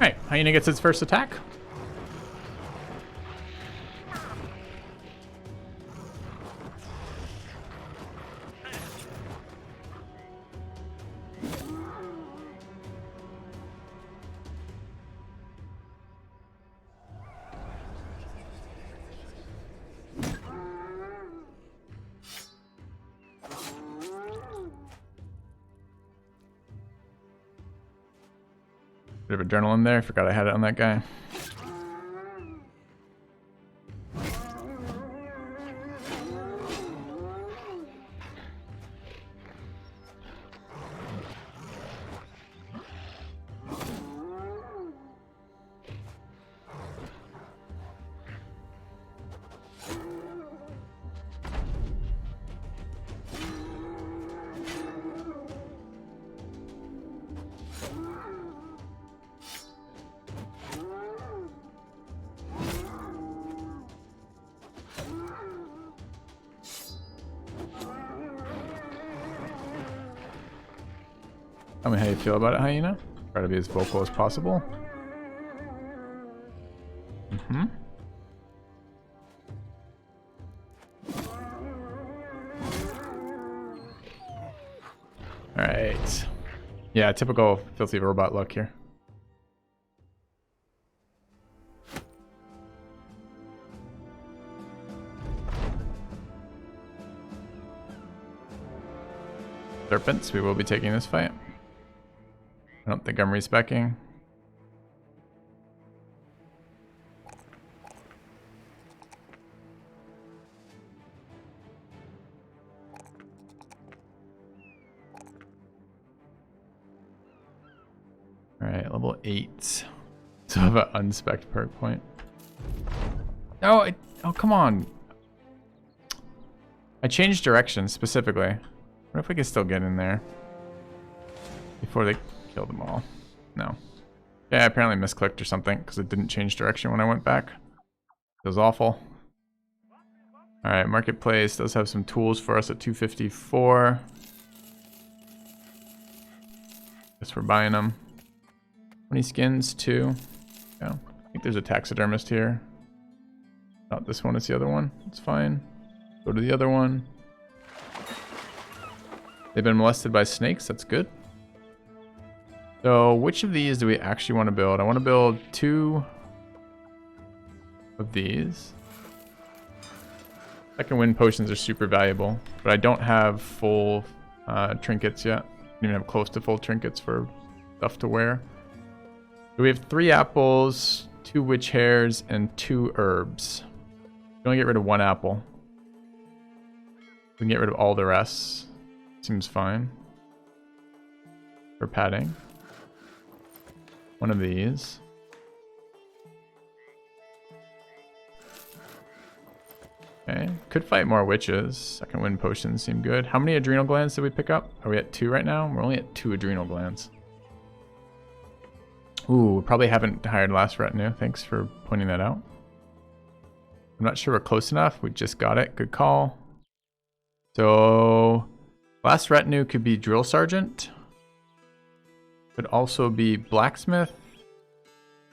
Alright, hyena gets its first attack. Bit of adrenaline there. I forgot I had it on that guy. Tell me how you feel about it, hyena. Try to be as vocal as possible. Mm-hmm. Alright. Yeah, typical filthy robot luck here. Serpents, we will be taking this fight. I don't think I'm respecking. Alright, level 8. So I have an unspec'd perk point. Oh, oh, come on. I changed direction specifically. What if we could still get in there before they kill them all? No. Yeah, I apparently misclicked or something because it didn't change direction when I went back. It was awful. Alright, Marketplace does have some tools for us at 254. Guess we're buying them. 20 skins, 2. Yeah, I think there's a taxidermist here. Not this one, it's the other one. It's fine. Go to the other one. They've been molested by snakes, that's good. So which of these do we actually want to build? I want to build 2 of these. Second wind potions are super valuable, but I don't have full trinkets yet. I don't even have close to full trinkets for stuff to wear. So we have 3 apples, 2 witch hairs, and 2 herbs. We only get rid of 1 apple. We can get rid of all the rest. Seems fine. For padding. 1 of these. Okay, could fight more witches. Second wind potions seem good. How many adrenal glands did we pick up? Are we at 2 right now? We're only at 2 adrenal glands. Ooh, we probably haven't hired last retinue. Thanks for pointing that out. I'm not sure we're close enough. We just got it. Good call. So last retinue could be drill sergeant. Could also be blacksmith.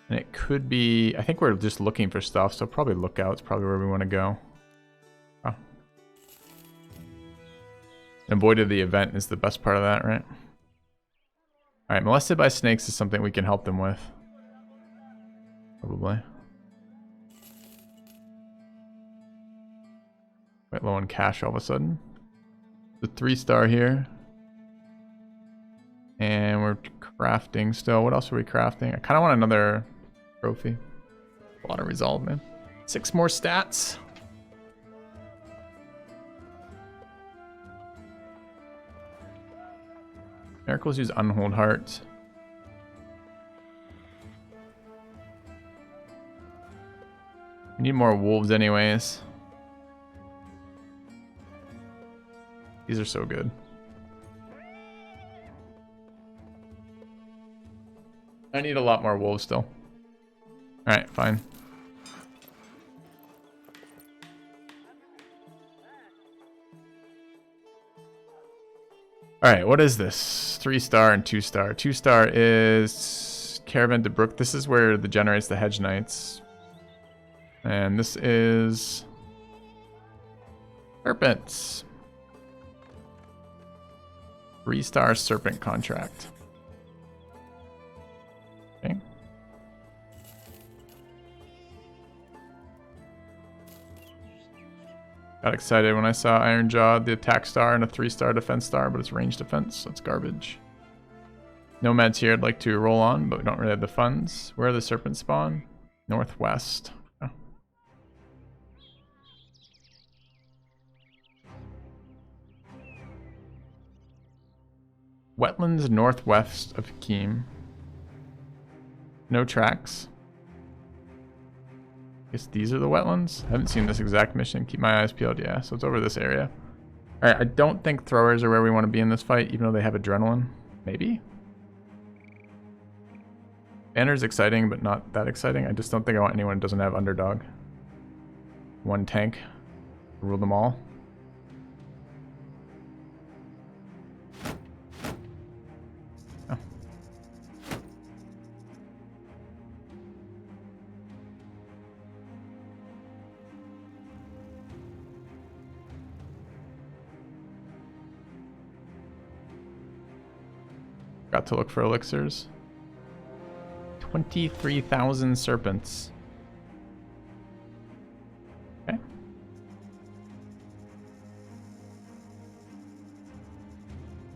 And it could be, I think we're just looking for stuff, so probably lookout's probably where we want to go. Oh. Avoided the event is the best part of that, right? Alright, molested by snakes is something we can help them with. Probably. Quite low on cash all of a sudden. The 3-star here. And we're crafting still. What else are we crafting? I kind of want another trophy. A lot of resolve, man. 6 more stats. Miracles use Unhold Heart. We need more wolves anyways. These are so good. I need a lot more wolves still. Alright, fine. Alright, what is this? 3-star and 2-star. 2-star is Caravan to Brook. This is where the generates the Hedge Knights. And this is Serpents. 3-star Serpent contract. Okay. Got excited when I saw Iron Jaw, the attack star, and a 3-star defense star, but it's range defense. That's garbage. Nomads here I'd like to roll on, but we don't really have the funds. Where are the serpents spawn? Northwest. Oh. Wetlands northwest of Keem. No tracks. Guess these are the wetlands. I haven't seen this exact mission. Keep my eyes peeled. Yeah, so it's over this area. All right, I don't think throwers are where we want to be in this fight, even though they have adrenaline. Maybe? Banner's exciting, but not that exciting. I just don't think I want anyone who doesn't have underdog. 1 tank. Rule them all. Oh. Got to look for elixirs. 23,000 serpents. Okay.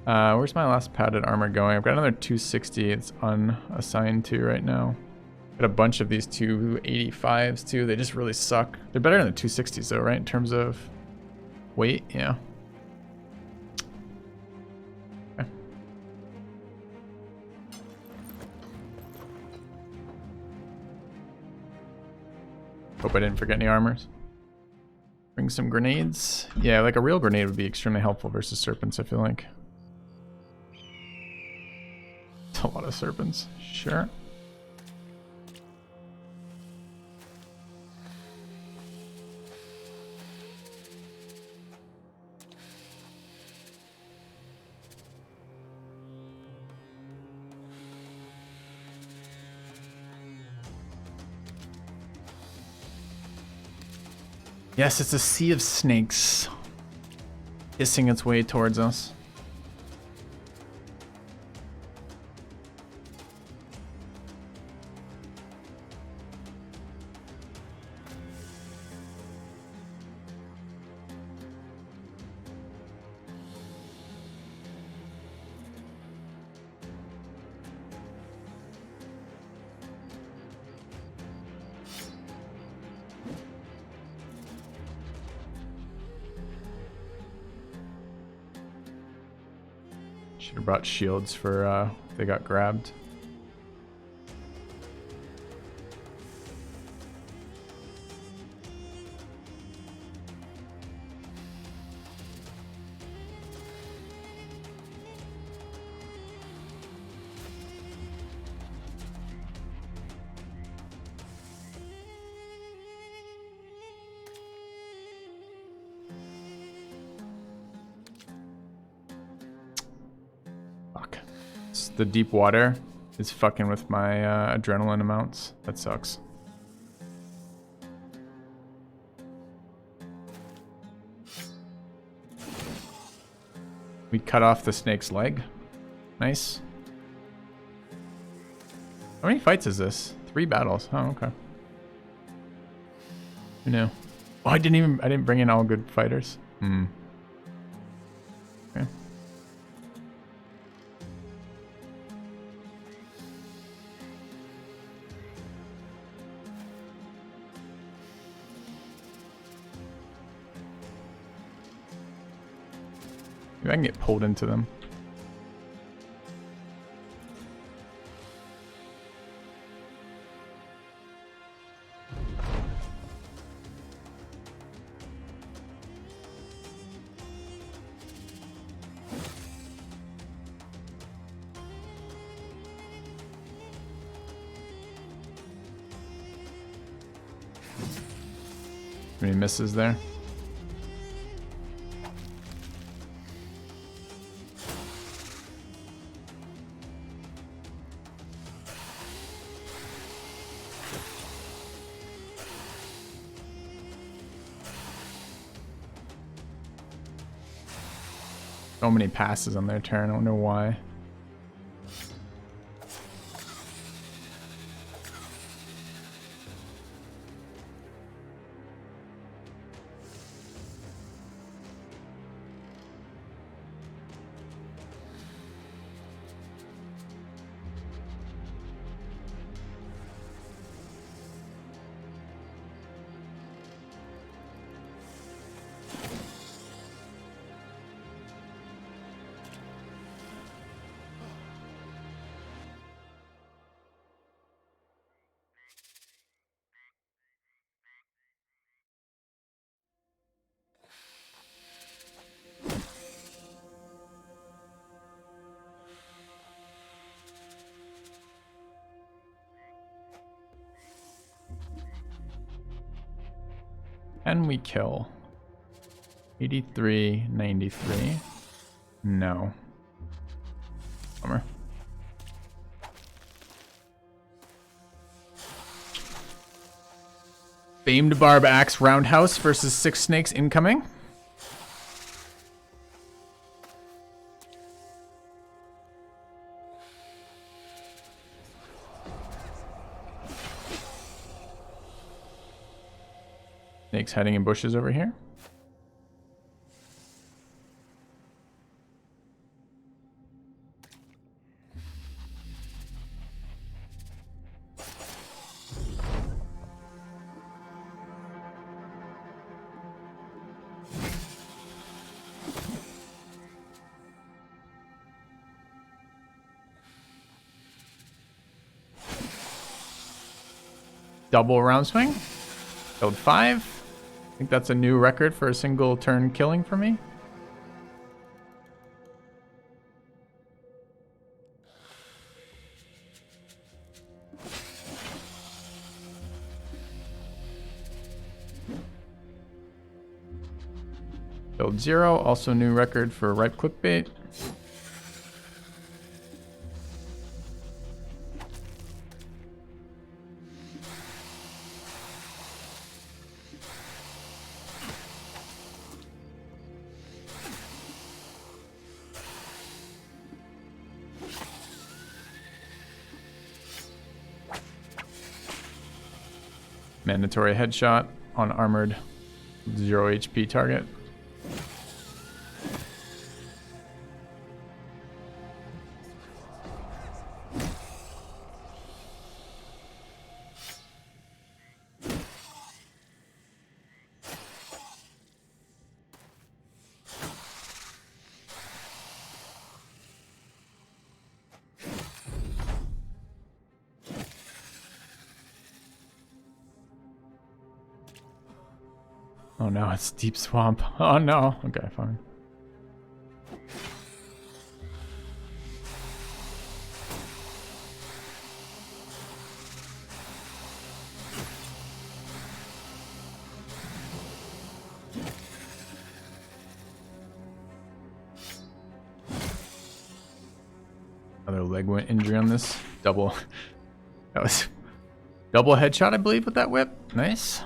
Where's my last padded armor going? I've got another 260 it's unassigned to right now. Got a bunch of these 285s too. They just really suck. They're better than the 260s though, right? In terms of weight, yeah. Hope I didn't forget any armors. Bring some grenades. Yeah, like a real grenade would be extremely helpful versus serpents, I feel like. It's a lot of serpents. Sure. Yes, it's a sea of snakes hissing its way towards us. Should have brought shields for if they got grabbed. The deep water is fucking with my adrenaline amounts. That sucks. We cut off the snake's leg. Nice. How many fights is this? 3 battles. Oh, okay. Who knew? Oh, I didn't bring in all good fighters. Okay. Maybe I can get pulled into them. Any misses there? So many passes on their turn. I don't know why. Can we kill? 83, 93. No. Bummer. Famed Barb Axe Roundhouse versus 6 Snakes incoming. Snakes hiding in bushes over here. Double round swing. Killed 5. I think that's a new record for a single turn killing for me. Killed 0, also new record for ripe clickbait. Mandatory headshot on armored 0 HP target. Oh no, it's deep swamp. Oh no. Okay, fine. Another leg wound injury on this. Double. That was double headshot, I believe, with that whip. Nice.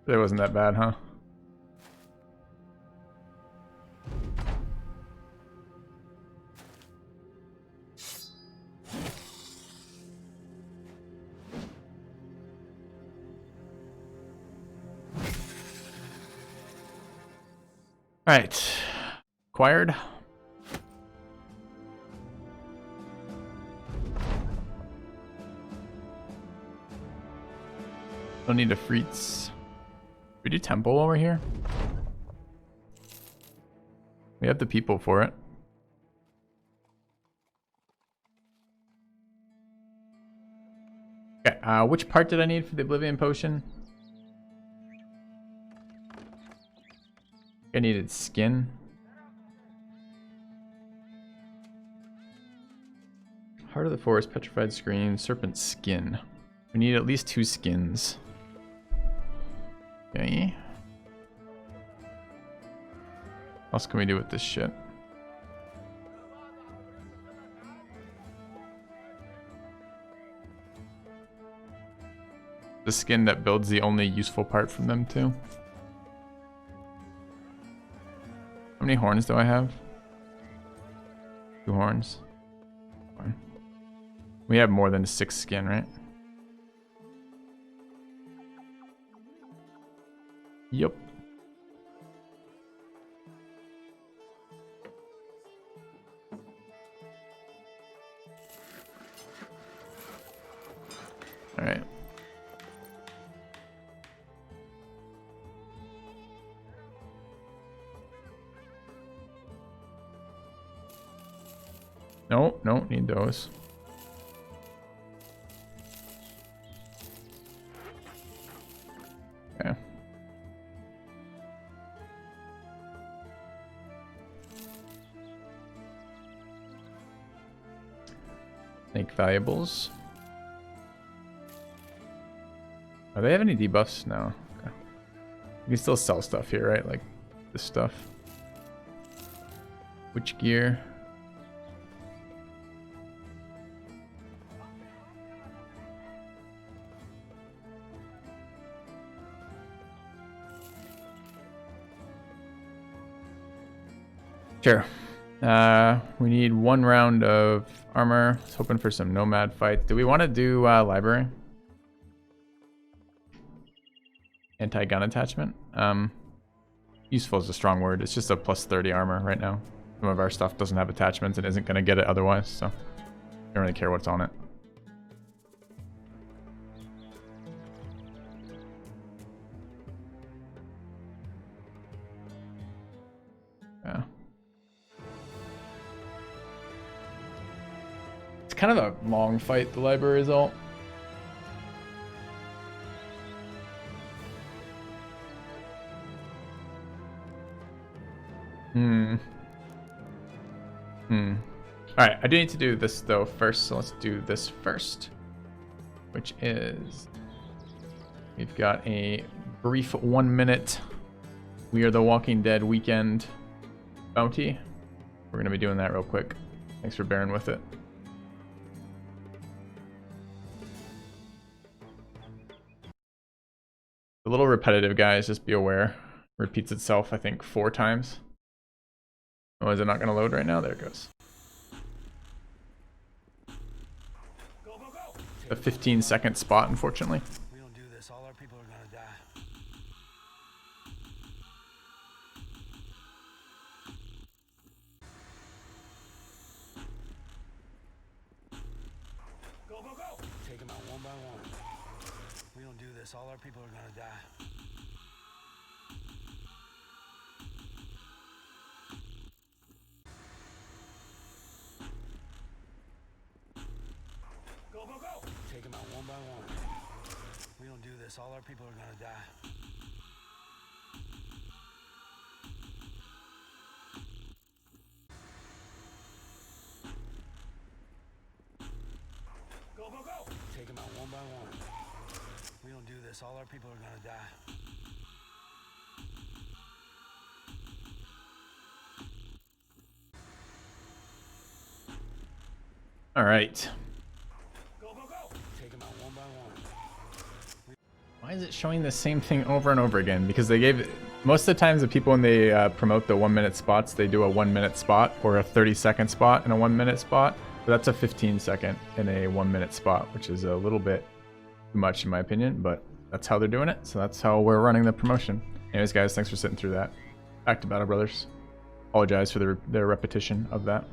It wasn't that bad, huh? Alright. Acquired. Don't need a Freets. We do temple over here. We have the people for it. Okay, which part did I need for the Oblivion Potion? I needed skin. Heart of the Forest, Petrified Screen, Serpent Skin. We need at least 2 skins. Okay. What else can we do with this shit? The skin that builds the only useful part from them too. How many horns do I have? 2 horns. Fine. We have more than 6 skin, right? Yep. All right. No, no, need those. Okay. Make valuables. Do they have any debuffs? No. Okay. You can still sell stuff here, right? Like this stuff. Which gear? Sure. We need 1 round of armor. I was hoping for some nomad fights. Do we want to do library? Anti-gun attachment? Useful is a strong word. It's just a plus 30 armor right now. Some of our stuff doesn't have attachments and isn't going to get it otherwise, so I don't really care what's on it. Yeah. It's kind of a long fight, the library result. Alright, I do need to do this though first, so let's do this first. Which is... We've got a brief 1 minute We Are the Walking Dead weekend bounty. We're going to be doing that real quick. Thanks for bearing with it. A little repetitive, guys, just be aware. Repeats itself, I think, 4 times. Oh, is it not going to load right now? There it goes. A 15-second spot, unfortunately. We don't do this, all our people are gonna die. Go, go, go! Take them out one by one. We don't do this, all our people are gonna die. Go, go, go! Take them out one by one. We don't do this, all our people are gonna die. Go, go, go! Take them out one by one. We don't do this, all our people are gonna die. All right. Go, go, go! Take them out one by one. Why is it showing the same thing over and over again? Because they gave... Most of the times the people when they promote the 1-minute spots, they do a 1-minute spot or a 30-second spot and a 1-minute spot. But that's a 15-second in a 1-minute spot, which is a little bit too much in my opinion, but that's how they're doing it. So that's how we're running the promotion. Anyways, guys, thanks for sitting through that. Back to Battle Brothers. Apologize for their repetition of that.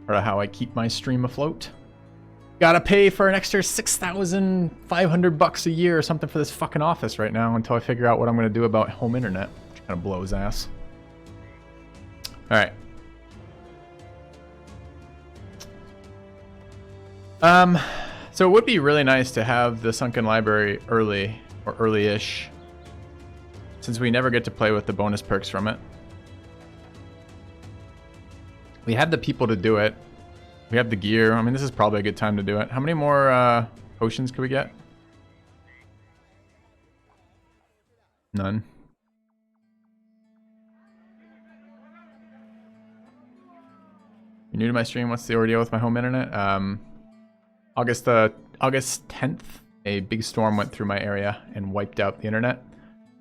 Part of how I keep my stream afloat. Gotta pay for an extra $6,500 a year or something for this fucking office right now until I figure out what I'm gonna do about home internet, which kind of blows ass. All right. So it would be really nice to have the Sunken Library early or early-ish, since we never get to play with the bonus perks from it. We have the people to do it. We have the gear. I mean, this is probably a good time to do it. How many more potions could we get? None. You're new to my stream. What's the ordeal with my home internet? August 10th, a big storm went through my area and wiped out the internet.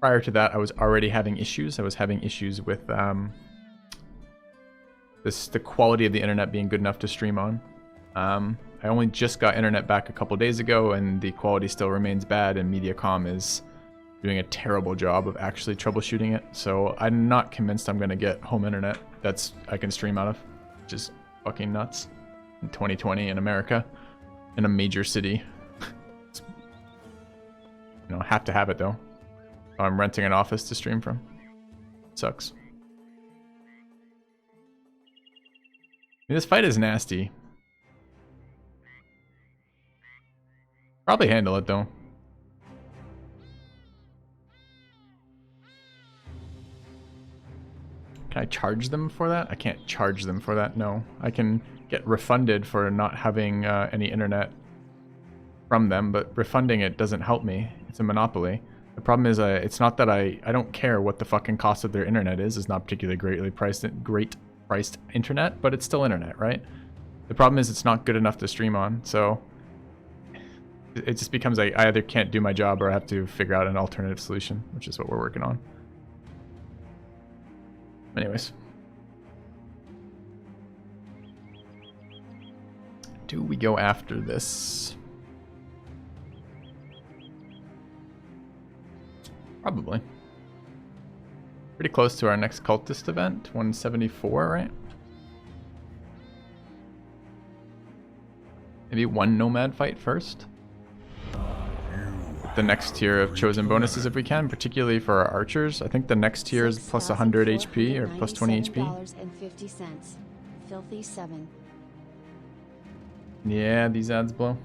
Prior to that, I was already having issues. I was having issues with the quality of the internet being good enough to stream on. I only just got internet back a couple days ago, and the quality still remains bad, and Mediacom is doing a terrible job of actually troubleshooting it. So I'm not convinced I'm going to get home internet that's I can stream out of, which is fucking nuts in 2020 in America, in a major city. You know, have to have it though. I'm renting an office to stream from. Sucks. I mean, this fight is nasty. Probably handle it though. Can I charge them for that? I can't charge them for that, no. I can get refunded for not having any internet from them, but refunding it doesn't help me. It's a monopoly. The problem is it's not that I don't care what the fucking cost of their internet is. It's not particularly great priced internet, but it's still internet, right? The problem is it's not good enough to stream on, so it just becomes I either can't do my job or I have to figure out an alternative solution, which is what we're working on. Anyways. Do we go after this? Probably. Pretty close to our next cultist event, 174, right? Maybe one nomad fight first. The next tier of chosen bonuses if we can, particularly for our archers. I think the next tier is plus 100 HP or plus 20 HP. Filthy 7. Yeah, these ads blow.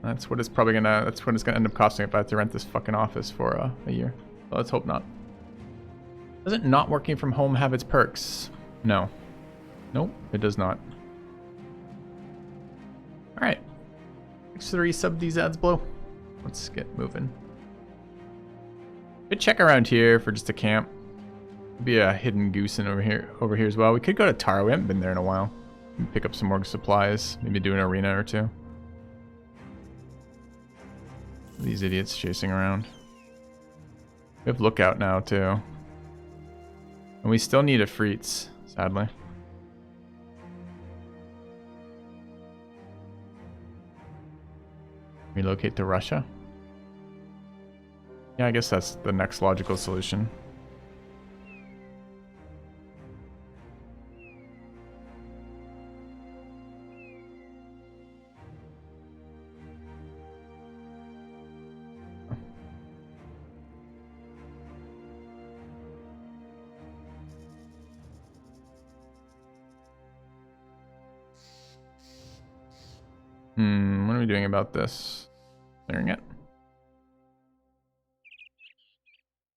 That's what it's probably gonna. That's what it's gonna end up costing if I have to rent this fucking office for a year. Well, let's hope not. Doesn't not working from home have its perks? No. Nope, it does not. All right. X3 sub these ads blow. Let's get moving. Could check around here for just a camp. Be a hidden goose in over here as well. We could go to Tara. We haven't been there in a while. Pick up some more supplies. Maybe do an arena or two. These idiots chasing around. We have lookout now too. And we still need a Freets, sadly. Relocate to Russia? Yeah, I guess that's the next logical solution. What are we doing about this? Clearing it.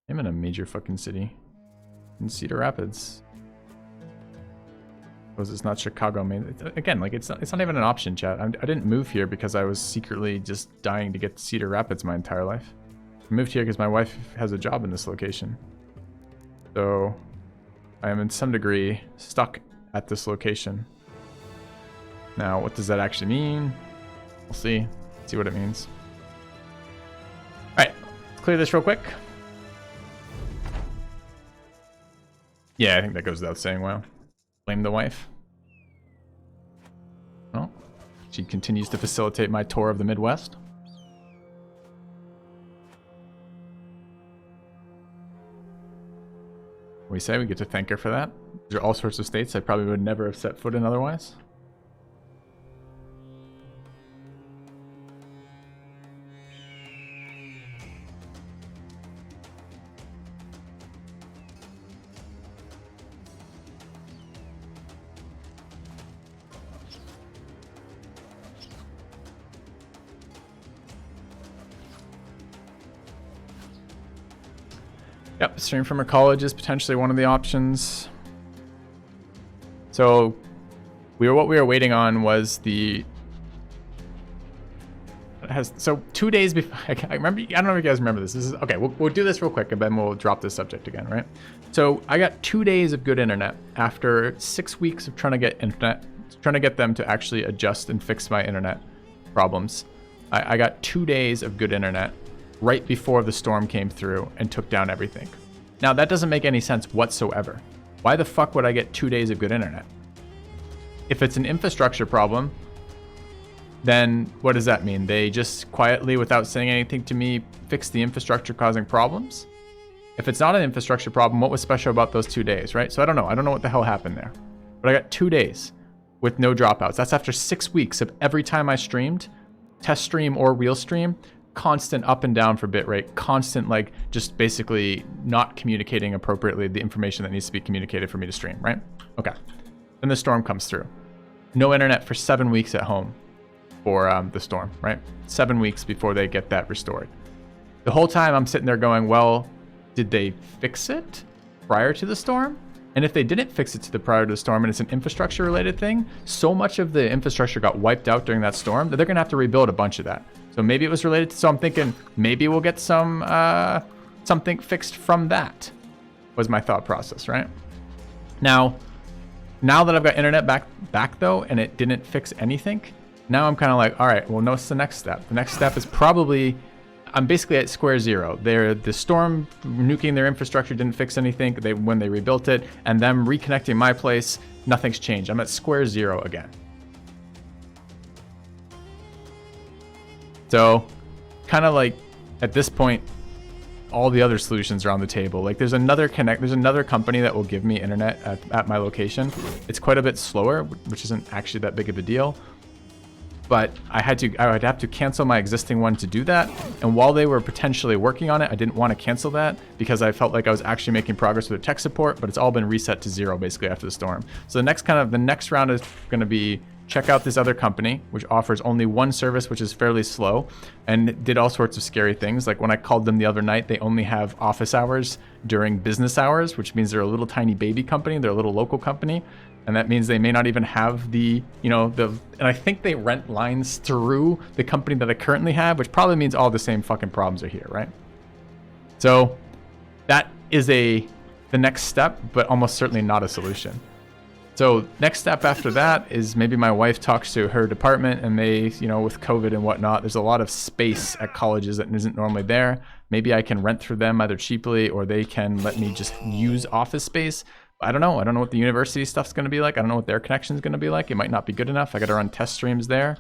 I'm in a major fucking city. In Cedar Rapids. Suppose it's not Chicago. I mean, again, like it's not even an option, chat. I didn't move here because I was secretly just dying to get to Cedar Rapids my entire life. I moved here because my wife has a job in this location. So I am in some degree stuck at this location. Now, what does that actually mean? We'll see what it means. All right, let's clear this real quick. Yeah, I think that goes without saying. Wow. Blame the wife. Well, she continues to facilitate my tour of the Midwest. We say we get to thank her for that. There are all sorts of states I probably would never have set foot in otherwise. Yep, stream from a college is potentially one of the options. So what we were waiting on was the so 2 days before. I remember. I don't know if you guys remember this. This is okay. We'll do this real quick and then we'll drop this subject again, right? So I got 2 days of good internet after 6 weeks of trying to get internet, trying to get them to actually adjust and fix my internet problems. I got 2 days of good internet right before the storm came through and took down everything. Now that doesn't make any sense whatsoever. Why the fuck would I get 2 days of good internet? If it's an infrastructure problem, then what does that mean? They just quietly, without saying anything to me, fix the infrastructure causing problems? If it's not an infrastructure problem, what was special about those 2 days, right? So I don't know. I don't know what the hell happened there. But I got 2 days with no dropouts. That's after 6 weeks of every time I streamed, test stream or real stream, constant up and down for bitrate, constant like just basically not communicating appropriately the information that needs to be communicated for me to stream, right? Okay. Then the storm comes through. No internet for 7 weeks at home for the storm, right? 7 weeks before they get that restored. The whole time I'm sitting there going, well, did they fix it prior to the storm? And if they didn't fix it prior to the storm and it's an infrastructure related thing, so much of the infrastructure got wiped out during that storm that they're gonna have to rebuild a bunch of that. So maybe it was related to, so I'm thinking maybe we'll get some something fixed from that, was my thought process, right? Now that I've got internet back though, and it didn't fix anything, now I'm kind of like, all right, well, what's the next step? The next step is probably, I'm basically at square zero. The storm nuking their infrastructure didn't fix anything when they rebuilt it, and them reconnecting my place, nothing's changed. I'm at square zero again. So kind of like at this point, all the other solutions are on the table. Like there's another company that will give me internet at my location. It's quite a bit slower, which isn't actually that big of a deal. But I would have to cancel my existing one to do that. And while they were potentially working on it, I didn't want to cancel that because I felt like I was actually making progress with tech support, but it's all been reset to zero basically after the storm. So the next round is going to be check out this other company, which offers only one service, which is fairly slow and did all sorts of scary things. Like when I called them the other night, they only have office hours during business hours, which means they're a little tiny baby company. They're a little local company. And that means they may not even have and I think they rent lines through the company that I currently have, which probably means all the same fucking problems are here, right? So that is the next step, but almost certainly not a solution. So next step after that is maybe my wife talks to her department and they, with COVID and whatnot, there's a lot of space at colleges that isn't normally there. Maybe I can rent through them either cheaply or they can let me just use office space. I don't know. I don't know what the university stuff's going to be like. I don't know what their connection's going to be like. It might not be good enough. I got to run test streams there.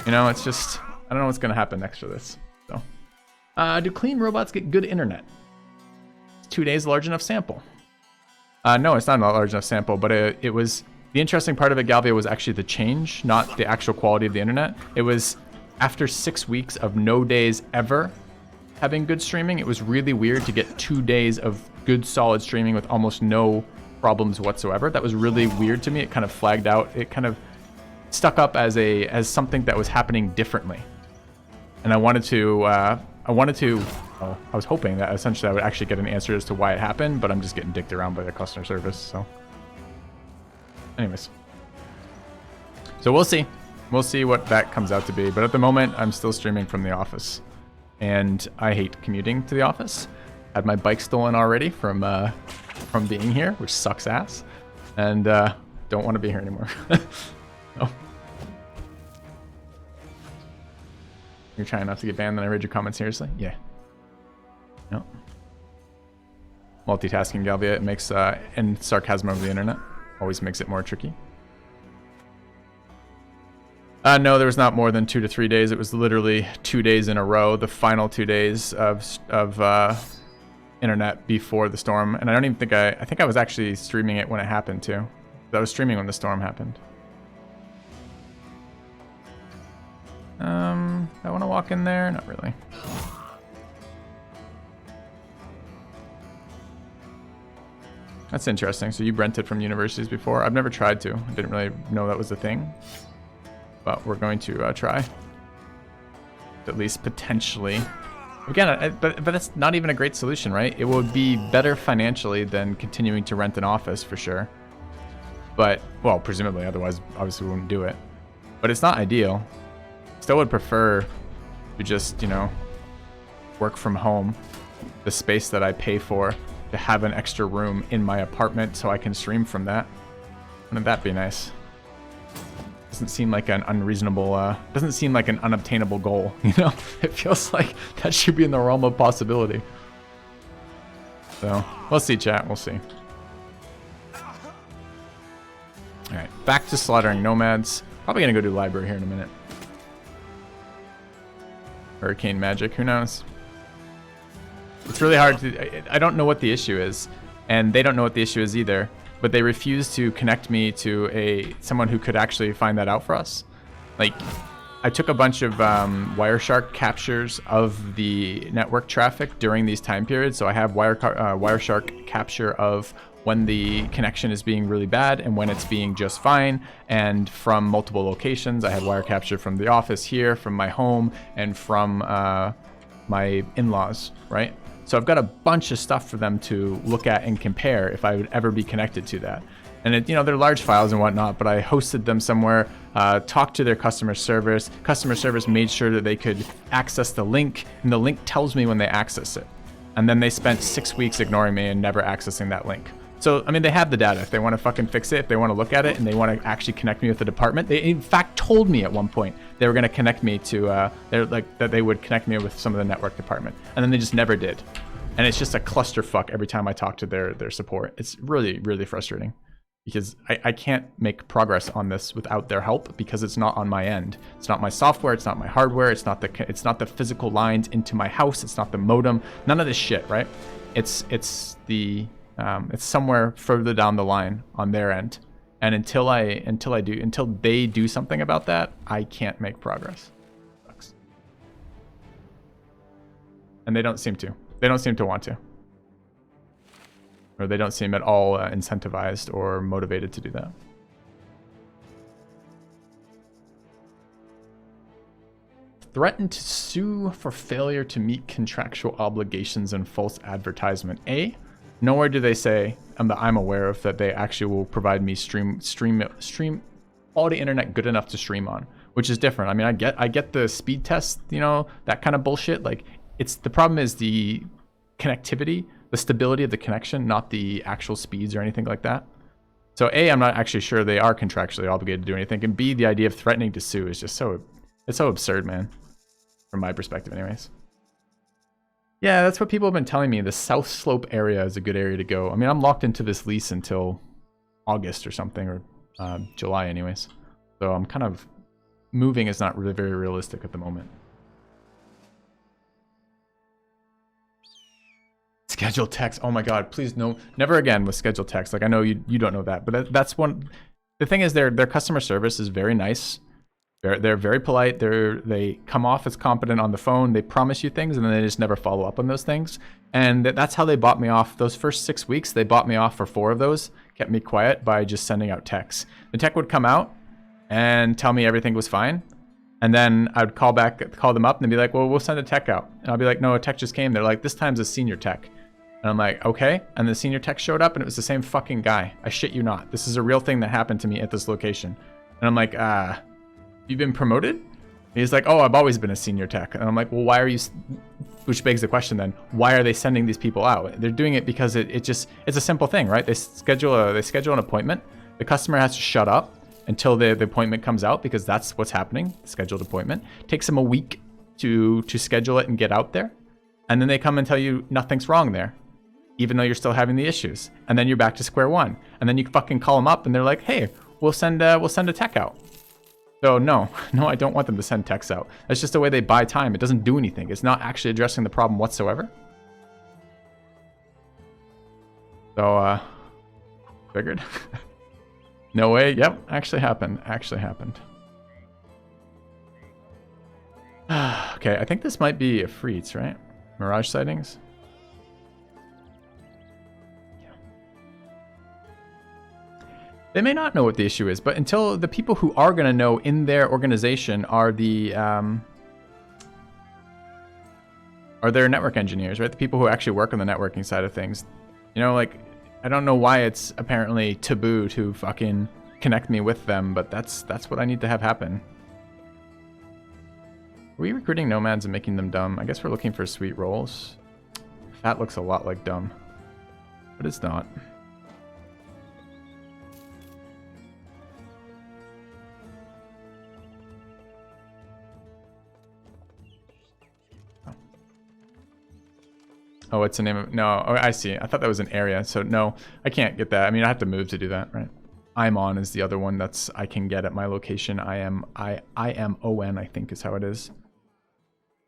It's just, I don't know what's going to happen next for this. So, do clean robots get good internet? Is 2 days a large enough sample? No, it's not a large enough sample, but it was, the interesting part of it, Galvia, was actually the change, not the actual quality of the internet. It was after 6 weeks of no days ever having good streaming, it was really weird to get 2 days of good solid streaming with almost no problems whatsoever. That was really weird to me. It kind of flagged out. It kind of stuck up as something that was happening differently. And I was hoping that essentially I would actually get an answer as to why it happened, but I'm just getting dicked around by the customer service. So anyways, so we'll see what that comes out to be. But at the moment, I'm still streaming from the office and I hate commuting to the office. Had my bike stolen already from being here, which sucks ass, and don't want to be here anymore. No. You're trying not to get banned, then I read your comment seriously? Yeah. No. Multitasking, Galvia, it makes, and sarcasm over the internet always makes it more tricky. No, there was not more than 2 to 3 days. It was literally 2 days in a row, the final 2 days of internet before the storm. And I don't even think I think I was actually streaming it when it happened too. I was streaming when the storm happened. I want to walk in there? Not really. That's interesting. So you rented from universities before? I've never tried to. I didn't really know that was a thing. But we're going to try. At least potentially. Again, but that's not even a great solution, right? It would be better financially than continuing to rent an office for sure. But, well, presumably, otherwise, obviously we wouldn't do it. But it's not ideal. Still would prefer to just, you know, work from home. The space that I pay for, to have an extra room in my apartment so I can stream from that. Wouldn't that be nice? Doesn't seem like an unreasonable, doesn't seem like an unobtainable goal, you know? It feels like that should be in the realm of possibility. So, we'll see, chat, we'll see. Alright, back to slaughtering nomads. Probably gonna go do library here in a minute. Hurricane magic, who knows? It's really hard to, I don't know what the issue is, and they don't know what the issue is either, but they refuse to connect me to someone who could actually find that out for us. Like, I took a bunch of Wireshark captures of the network traffic during these time periods, so I have Wireshark capture of when the connection is being really bad and when it's being just fine, and from multiple locations. I had wire capture from the office here, from my home, and from my in-laws, right? So I've got a bunch of stuff for them to look at and compare if I would ever be connected to that. And it, you know, they're large files and whatnot, but I hosted them somewhere, talked to their customer service. Customer service made sure that they could access the link, and the link tells me when they access it. And then they spent 6 weeks ignoring me and never accessing that link. So, I mean, they have the data. If they want to fucking fix it, if they want to look at it, and they want to actually connect me with the department, they in fact told me at one point they were going to connect me to, they're like that they would connect me with some of the network department, and then they just never did. And it's just a clusterfuck every time I talk to their support. It's really, really frustrating because I can't make progress on this without their help because it's not on my end. It's not my software. It's not my hardware. It's not the physical lines into my house. It's not the modem. None of this shit, right? It's somewhere further down the line on their end, and until they do something about that, I can't make progress. Sucks. And they don't seem to. They don't seem to want to, or they don't seem at all incentivized or motivated to do that. Threatened to sue for failure to meet contractual obligations and false advertisement. Nowhere do they say, that I'm aware of, that they actually will provide me stream quality internet good enough to stream on, which is different. I mean, I get the speed test, you know, that kind of bullshit. Like, the problem is the connectivity, the stability of the connection, not the actual speeds or anything like that. So A, I'm not actually sure they are contractually obligated to do anything, and B, the idea of threatening to sue is just it's so absurd, man, from my perspective anyways. Yeah, that's what people have been telling me. The South Slope area is a good area to go. I mean, I'm locked into this lease until August or something, or July anyways. So I'm kind of, moving is not really very realistic at the moment. Scheduled text. Oh my God, please no, never again with scheduled text. Like, I know you don't know that, but that's one. The thing is, their customer service is very nice. They're very polite. They come off as competent on the phone. They promise you things, and then they just never follow up on those things. And that's how they bought me off. Those first 6 weeks, they bought me off for 4 of those. Kept me quiet by just sending out texts. The tech would come out and tell me everything was fine. And then I'd call them up, and they'd be like, well, we'll send a tech out. And I'll be like, no, a tech just came. They're like, this time's a senior tech. And I'm like, okay. And the senior tech showed up, and it was the same fucking guy. I shit you not. This is a real thing that happened to me at this location. And I'm like, you've been promoted? And he's like, oh, I've always been a senior tech. And I'm like, well, why are you, which begs the question then, why are they sending these people out? They're doing it because it's a simple thing, right? They schedule an appointment. The customer has to shut up until the appointment comes out, because that's what's happening. The scheduled appointment takes them a week to schedule it and get out there. And then they come and tell you nothing's wrong there, even though you're still having the issues. And then you're back to square one. And then you fucking call them up and they're like, hey, we'll send a tech out. So no, I don't want them to send techs out. That's just the way they buy time. It doesn't do anything. It's not actually addressing the problem whatsoever. So, figured. No way. Yep, actually happened. Okay, I think this might be a Freets, right? Mirage sightings. They may not know what the issue is, but until the people who are going to know in their organization are their network engineers, right? The people who actually work on the networking side of things. You know, like, I don't know why it's apparently taboo to fucking connect me with them, but that's what I need to have happen. Are we recruiting nomads and making them dumb? I guess we're looking for sweet roles. That looks a lot like dumb, but it's not. Oh, it's a name of... No, oh, I see. I thought that was an area. So no, I can't get that. I mean, I have to move to do that, right? I'm on is the other one that's I can get at my location. I am ON, I think is how it is.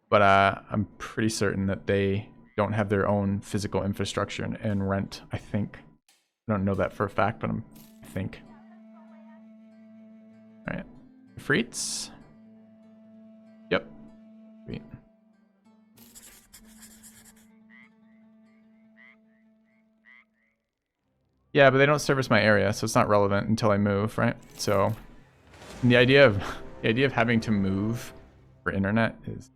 But I'm pretty certain that they don't have their own physical infrastructure and rent, I think. I don't know that for a fact, but I think. All right. Freets? Yep. Sweet. Yeah, but they don't service my area, so it's not relevant until I move, right? So the idea of having to move for internet is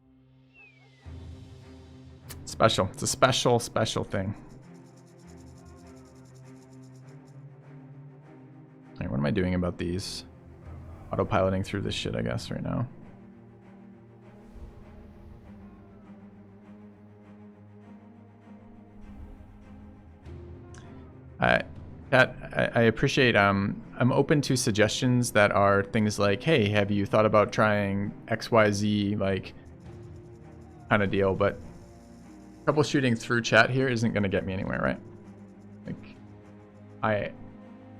special. It's a special thing. All right, what am I doing about these? Autopiloting through this shit, I guess, right now. I appreciate, I'm open to suggestions that are things like, hey, have you thought about trying XYZ, like, kind of deal, but troubleshooting through chat here isn't going to get me anywhere, right? Like,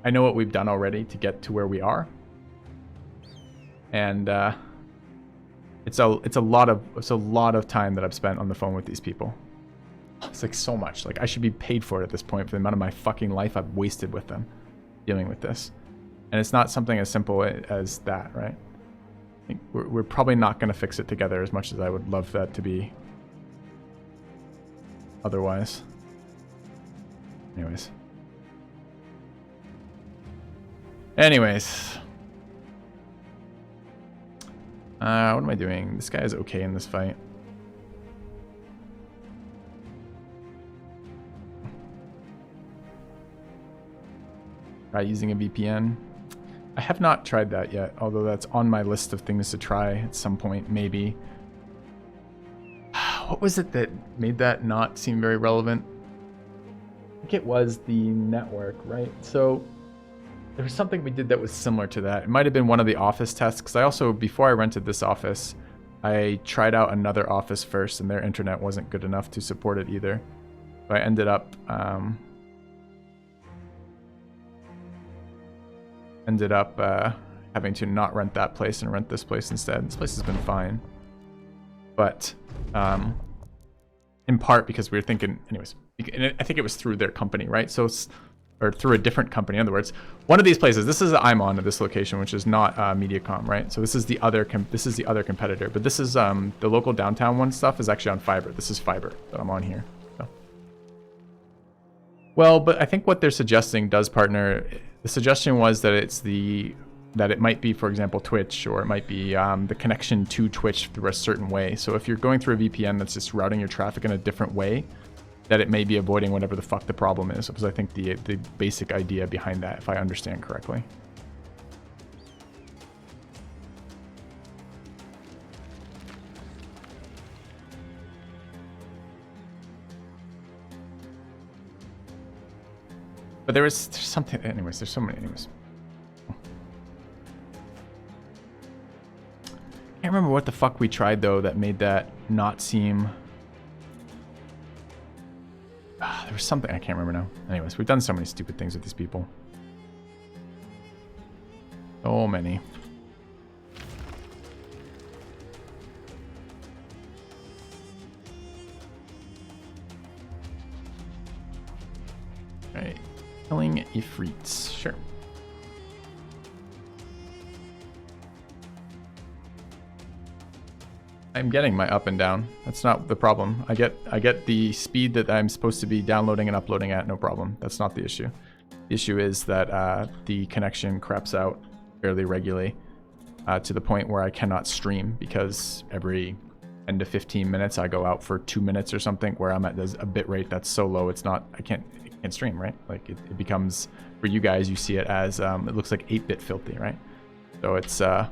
I know what we've done already to get to where we are, and it's a lot of time that I've spent on the phone with these people. It's like so much. Like, I should be paid for it at this point for the amount of my fucking life I've wasted with them dealing with this. And it's not something as simple as that, right? I think we're probably not going to fix it together as much as I would love that to be otherwise. Anyways. What am I doing? This guy is okay in this fight. Try using a VPN. I have not tried that yet, although that's on my list of things to try at some point, maybe. What was it that made that not seem very relevant? I think it was the network, right? So there was something we did that was similar to that. It might have been one of the office tests, because I also, before I rented this office, I tried out another office first, and their internet wasn't good enough to support it either. So I ended up having to not rent that place and rent this place instead. This place has been fine, but in part because we were thinking, anyways, I think it was through their company, right? So it's, or through a different company. In other words, one of these places, this is I'm on at this location, which is not Mediacom, right? So this is the other competitor, but this is the local downtown one stuff is actually on fiber. This is fiber that I'm on here. So. Well, but I think what they're suggesting does partner. The suggestion was that it might be, for example, Twitch, or it might be the connection to Twitch through a certain way. So if you're going through a VPN that's just routing your traffic in a different way, that it may be avoiding whatever the fuck the problem is. Because I think the basic idea behind that, if I understand correctly. But there's something, anyways, there's so many, anyways. can't remember what the fuck we tried though that made that not seem... There was something, I can't remember now. Anyways, we've done so many stupid things with these people. So many. Alright, killing Ifrits, sure. I'm getting my up and down. That's not the problem. I get the speed that I'm supposed to be downloading and uploading at, no problem. That's not the issue. The issue is that the connection craps out fairly regularly to the point where I cannot stream because every 10 to 15 minutes I go out for 2 minutes or something where I'm at a bit rate that's so low it's not, I can't stream, right? Like it becomes, for you guys, you see it as, it looks like 8-bit filthy, right? So it's, it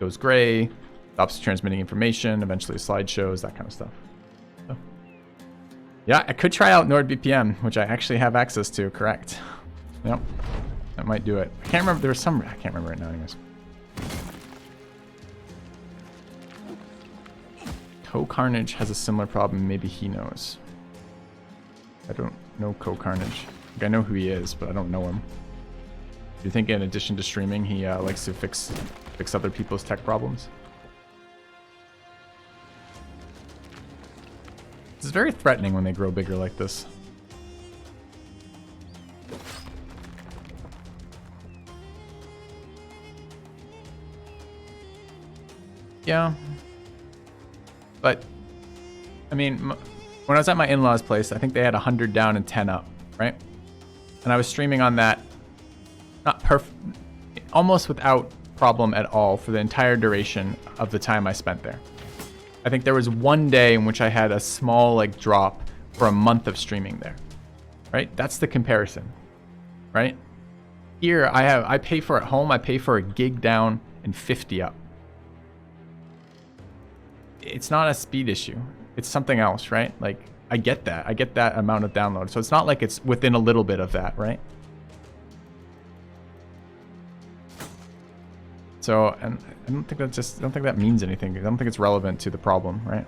goes gray, stops transmitting information, eventually slideshows, that kind of stuff. So, yeah, I could try out NordVPN, which I actually have access to, correct. Yep, that might do it. I can't remember, there was some, I can't remember right now anyways. Co-Carnage has a similar problem, maybe he knows. I don't know Co-Carnage. Like, I know who he is, but I don't know him. Do you think in addition to streaming, he likes to fix other people's tech problems? It's very threatening when they grow bigger like this. Yeah. But, I mean, when I was at my in-laws' place, I think they had 100 down and 10 up, right? And I was streaming on that, not perfect, almost without problem at all for the entire duration of the time I spent there. I think there was one day in which I had a small like drop for a month of streaming there, right? That's the comparison, right? Here I pay for at home, I pay for a gig down and 50 up. It's not a speed issue. It's something else, right? Like I get that amount of download. So it's not like it's within a little bit of that, right? So, and I don't think that means anything. I don't think it's relevant to the problem, right?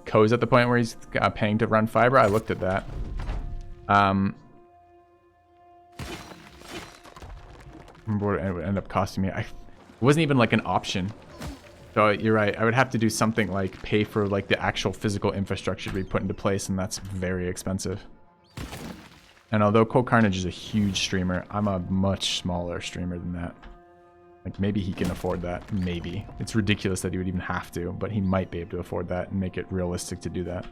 Co's at the point where he's paying to run fiber. I looked at that. Remember what it would end up costing me. It wasn't even like an option. So you're right. I would have to do something like pay for like the actual physical infrastructure to be put into place, and that's very expensive. And although Co-Carnage is a huge streamer, I'm a much smaller streamer than that. Like maybe he can afford that. Maybe. It's ridiculous that he would even have to, but he might be able to afford that and make it realistic to do that.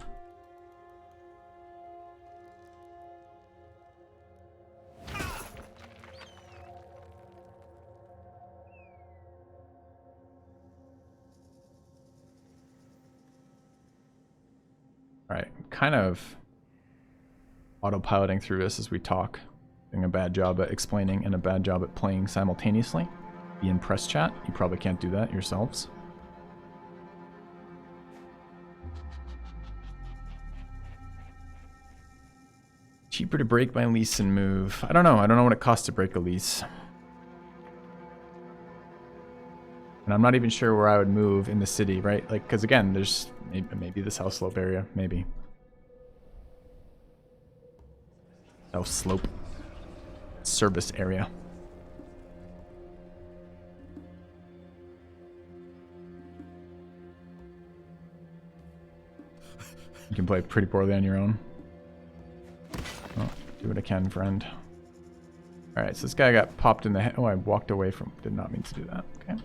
Alright, kind of autopiloting through this as we talk. Doing a bad job at explaining and a bad job at playing simultaneously. Be in press chat. You probably can't do that yourselves. Cheaper to break my lease and move. I don't know. I don't know what it costs to break a lease. And I'm not even sure where I would move in the city, right? Like, because again, there's maybe the South Slope area, maybe. South Slope. Service area. You can play pretty poorly on your own. Well, do what I can, friend. Alright, so this guy got popped in the head. Oh, I walked away from... Did not mean to do that. Okay.